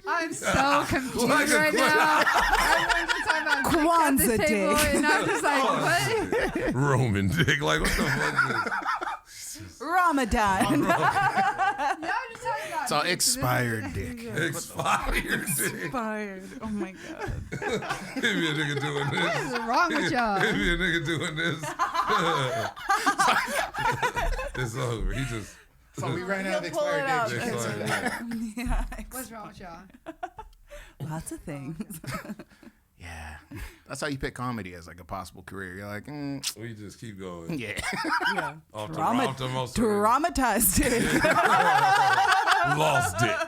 I'm so confused Like a right now. Everyone's just talking about dicks at this Kwanzaa table, dick. and I'm just like, what? Roman dick. Like what the fuck? Ramadan. Y'all just talking about It's all dicks. expired dick. Expired dick. Expired. Oh my god. Maybe a nigga doing What this. is wrong with y'all? Maybe a nigga doing this. It's over. He just. So we ran out of Pull it out. expired dick. Expired dick. Yeah. What's wrong with y'all? Lots of things. Yeah. That's how you pick comedy as like a possible career. You're like, We just keep going. yeah. Yeah. Off the most Traumatized dick. lost dick.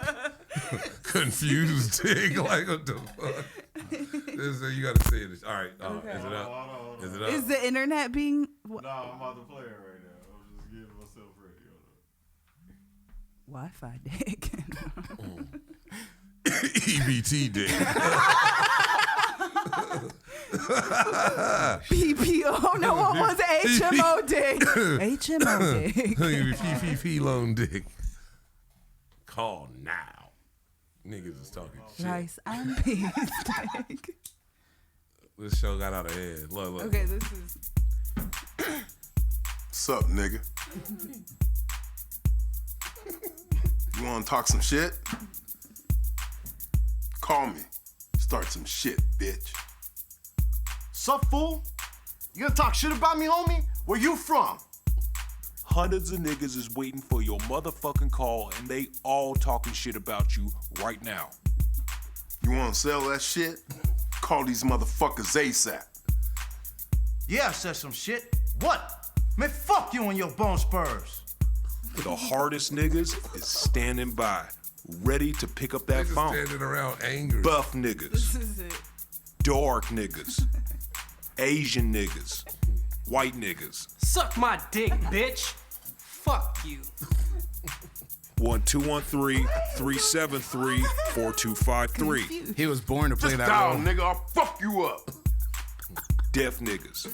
Confused dick. Like what the fuck? You gotta see this. All right. Is it up? Is it up? Is the internet being? No, I'm about to play it right now. I'm just getting myself ready. Wi-Fi dick. EBT dick. PPO. No, what was it? HMO dick. HMO dick. Fee loan dick. Call now. Niggas is talking shit. Rice and peas dick. This show got out of hand. Look. Okay, this is. What's up, nigga? You wanna talk some shit? Call me. Start some shit, bitch. Sup, fool? You gonna talk shit about me, homie? Where you from? Hundreds of niggas is waiting for your motherfucking call, and they all talking shit about you right now. You wanna sell that shit? Call these motherfuckers ASAP. Yeah, I said some shit. What? Man, fuck you and your bone spurs. The hardest niggas is standing by, ready to pick up that Niggas phone. standing around angry. Buff niggas, This is it. dark niggas, Asian niggas, white niggas. Suck my dick, bitch. Fuck you. 1-213-373-4253. He was born to play Just that dial, role. nigga. I'll fuck you up. Deaf niggas,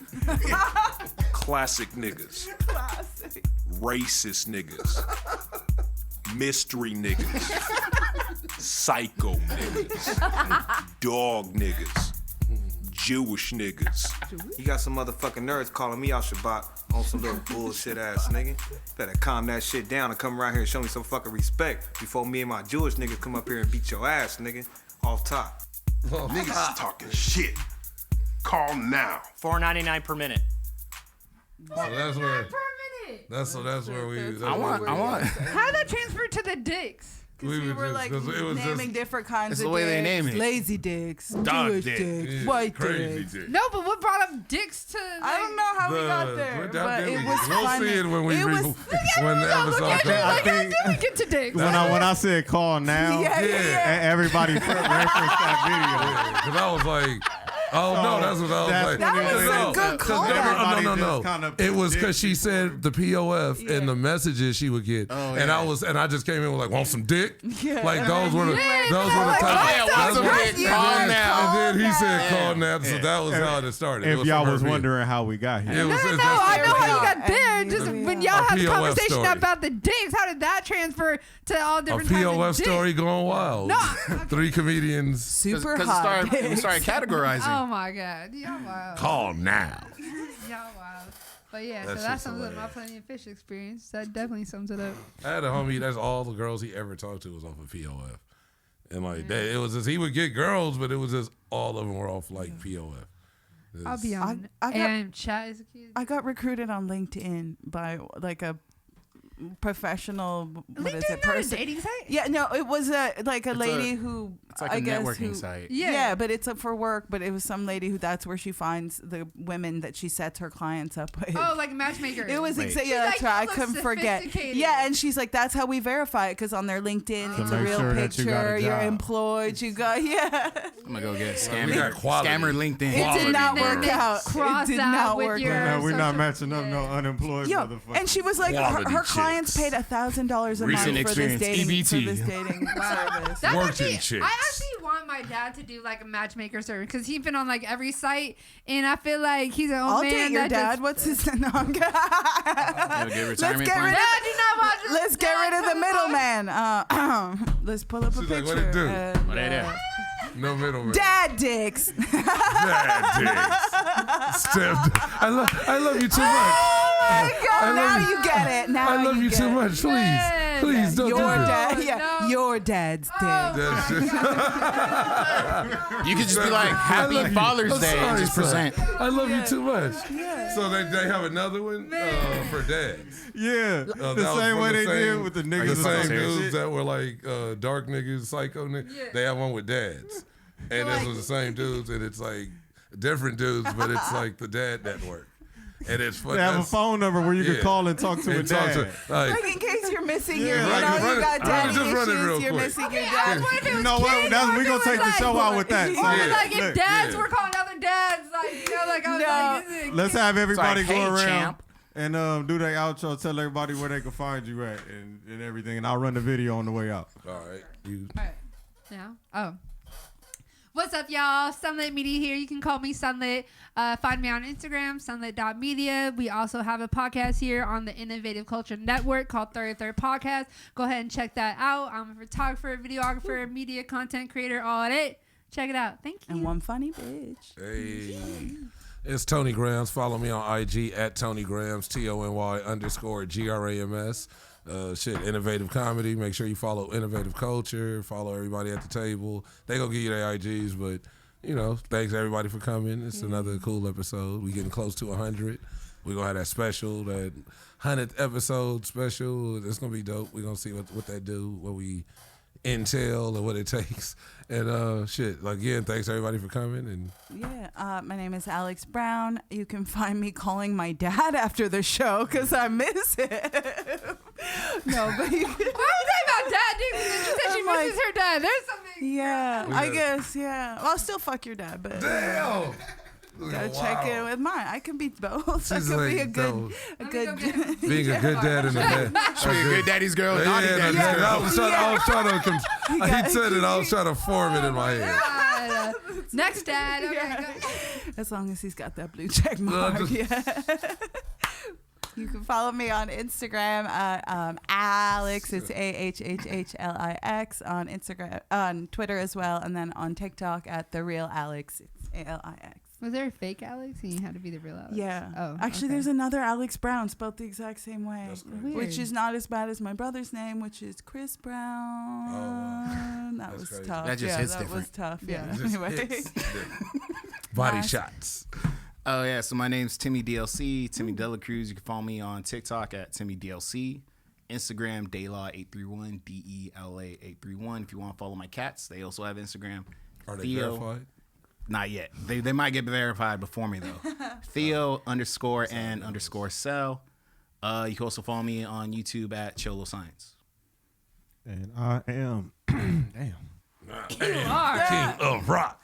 classic niggas, Classic. racist niggas, mystery niggas, psycho niggas, dog niggas, Jewish niggas. You got some motherfucking nerds calling me out Shabbat on some little bullshit ass nigga. Better calm that shit down and come around here and show me some fucking respect before me and my Jewish niggas come up here and beat your ass, nigga. Off top. Niggas is talking shit. Call now. $4.99 per minute. So that's where. Per minute. That's where we. That's I want. How did that transfer to the dicks? We We were were just- like 'cause it was naming just different kinds It's of the way they dicks. name it. Lazy dicks, Dog Jewish dick. dicks, yeah, white crazy dicks. dick. No, but what brought up dicks to? I don't know how we got there, We're but it down was there. We'll funny. see it when we It was- when the episode Look comes. at I like, how think- did we get to dicks? When I said call now, Yeah. everybody referenced that Because I was like, oh no, that's what I was That's like. That was a No, good 'cause call. Everybody No. just kinda It was because she predicted. said the POF and the messages she would get, and I just came in with like, want some dick? Yeah. Like those were the those were the like, type. oh, yeah, that's want what- some dick? and Call then- now. And then he said call now, so that was how it started. It If was y'all from was her wondering how we got view. here. It was- No, it's- I know how you Yeah. got there. And- Just yeah. when y'all A had the POF conversation story. about the dicks, how did that transfer to all A different types POF of dicks? story going wild. No. 3 comedians. Super Because hot. we started categorizing. Oh my god, y'all wild. Call now. Y'all wild. But yeah, That so that shit's sums up my hilarious. Plenty of Fish experience. That definitely sums it up. I had a homie. That's all the girls he ever talked to was off of POF, and like it was just he would get girls, but it was just all of them were off like POF. I'll be on. I got- and chat is a kid. I got recruited on LinkedIn by like a professional. What is LinkedIn it? not a Person. dating site? Yeah, no, it was a lady a- who It's like I a guess networking who, site. Yeah. but it's for work. But it was some lady who that's where she finds the women that she sets her clients up with. Oh, like a matchmaker. It was Wait. exactly She's that's like, right. I "You look couldn't forget. sophisticated." Yeah, and she's like, that's how we verify it because on their LinkedIn, it's a make real sure that you got a picture. You're job. employed. You got I'm gonna go get We got quality. scammer LinkedIn. It did not And then work they out. It cross did out not with work your- out. No, we're not social- matching up no unemployed Yo, motherfuckers. and she was like, Quality her clients chicks. paid $1,000 a month Recent for this experience, dating EBT. for this dating service. That's Working actually, chicks. I actually want my dad to do like a matchmaker service because he's been on like every site, and I feel like he's an old I'll man. date your that dad. just- What's his name? No, I'm kidding. Get retirement get plan. rid Dad, do not watch this. Let's get rid of the middleman. Let's pull up a She's like, picture. what it do? and, What they do? No middleman. Dad dicks. Dad dicks. Step. I love you too much. There you go. I love Now you. you get it. Now I love you get too it. much. Please, Man. please don't Your do that. dad. Yeah, No. your dad's dick. That's just- You could just be like, Happy love you. Father's I'm Day and sorry, just son. present. I love you too much. So they have another one for dads. Yeah, That the was same from way the they same- did with the Like niggas. the and same shit. dudes that were like dark niggas, psycho niggas. They have one with dads, and this was the same dudes, and it's like different dudes, but it's like the dad network, and it's fun. They have a that's- phone number where you Yeah. can call and talk to a and talk dad. to, like, Like in case you're missing your, Yeah, like, you run it- got run it- daddy just run it real issues. You're quick. missing your I dad. was wondering if it You was know what? kids That's, or we if gonna it take was the show like- out with that. Or So, like if look, dads yeah. were calling other dads, like you know, like I was No. like, this is let's have everybody It's like, go hey, around champ. and do their outro. Tell everybody where they can find you at and everything. And I'll run the video on the way out. all right, you. All right. Now, oh. What's up, y'all? Sunlit Media here. You can call me Sunlit. Find me on Instagram, sunlit.media. We also have a podcast here on the Innovative Culture Network called 33rd Podcast. Go ahead and check that out. I'm a photographer, videographer, media content creator, all that. Check it out. Thank you. And one funny bitch. Hey. It's Tony Grams. Follow me on IG at Tony Grams, TONY_GRAMS. Innovative comedy. Make sure you follow Innovative Culture. Follow everybody at the table. They gonna give you their IGs, but thanks everybody for coming. It's another cool episode. We getting close to 100. We gonna have that special, that 100th episode special. It's gonna be dope. We gonna see what they do, what we intel, and what it takes. And again, thanks everybody for coming. And my name is Alix Brown. You can find me calling my dad after the show because I miss him. No, but you can... Why would they about dad, dude? She said she misses her dad. There's something. Yeah, I guess. Yeah, well, I'll still fuck your dad, but damn. Gotta check in with mine. I can be both. I She's can be like, a good being a good dad and a dad. She be a good daddy's girl, naughty daddy's girl. I was trying to he said it. I was trying to form it in my head. Next dad. Okay, go. As long as he's got that blue check mark. You can follow me on Instagram at Alix. It's AHHHLIX on Instagram, on Twitter as well, and then on TikTok at The Real Alix. It's ALIX. Was there a fake Alix and you had to be the real Alix? Yeah. Oh, actually, there's another Alix Brown spelled the exact same way, which is not as bad as my brother's name, which is Chris Brown. Oh, wow. That was crazy. tough. That just hits that different. was tough. Yeah. Just Anyway. Body shots. Oh, yeah. So my name's Timmy DLC, Timmy Dela Cruz. You can follow me on TikTok at Timmy DLC. Instagram, Daylaw831, DELA831. If you want to follow my cats, they also have Instagram. Are they verified? Not yet. They might get verified before me, though. Theo_and_cell. You can also follow me on YouTube at Cholo Science. And I am, King of Rock.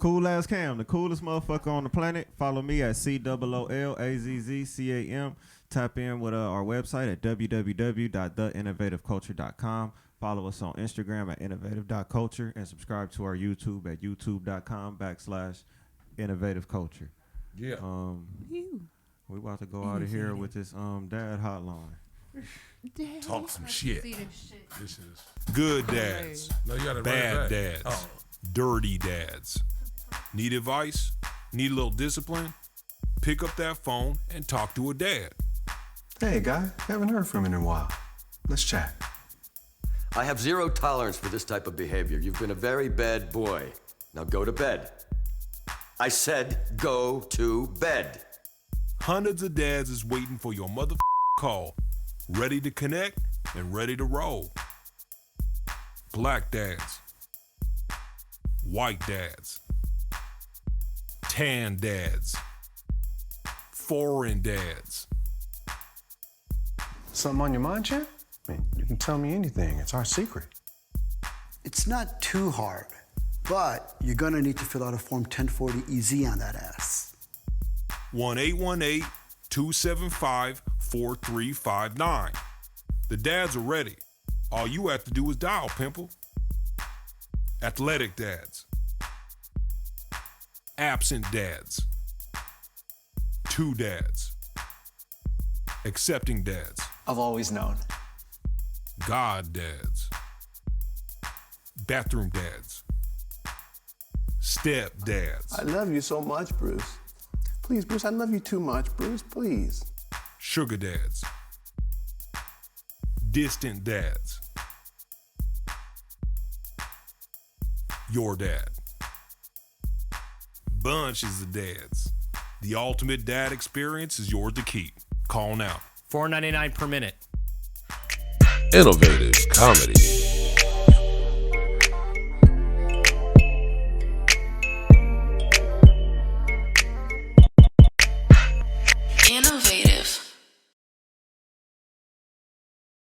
Cool Ass Cam, the coolest motherfucker on the planet. Follow me at COOLAZZCAM. Tap in with our website at www.theinnovativeculture.com. Follow us on Instagram at innovative.culture and subscribe to our YouTube at youtube.com/innovativeculture. Yeah. We about to go out of here with this dad hotline. Talk some shit. This shit. Good dads, No, you gotta bad run it back. dads, dirty dads. Need advice? Need a little discipline? Pick up that phone and talk to a dad. Hey, guy, haven't heard from you in a while. Let's chat. I have zero tolerance for this type of behavior. You've been a very bad boy. Now go to bed. I said go to bed. Hundreds of dads is waiting for your mother call, ready to connect and ready to roll. Black dads, white dads, tan dads, foreign dads. Something on your mind, champ? I mean, you can tell me anything. It's our secret. It's not too hard, but you're gonna need to fill out a Form 1040-EZ on that ass. 1-818-275-4359. The dads are ready. All you have to do is dial, pimple. Athletic dads. Absent dads. Two dads. Accepting dads. I've always known. God dads. Bathroom dads. Step dads. I love you so much, Bruce. Please, Bruce, I love you too much, Bruce, please. Sugar dads. Distant dads. Your dad. Bunches of dads. The ultimate dad experience is yours to keep. Call now. $4.99 per minute. Innovative comedy.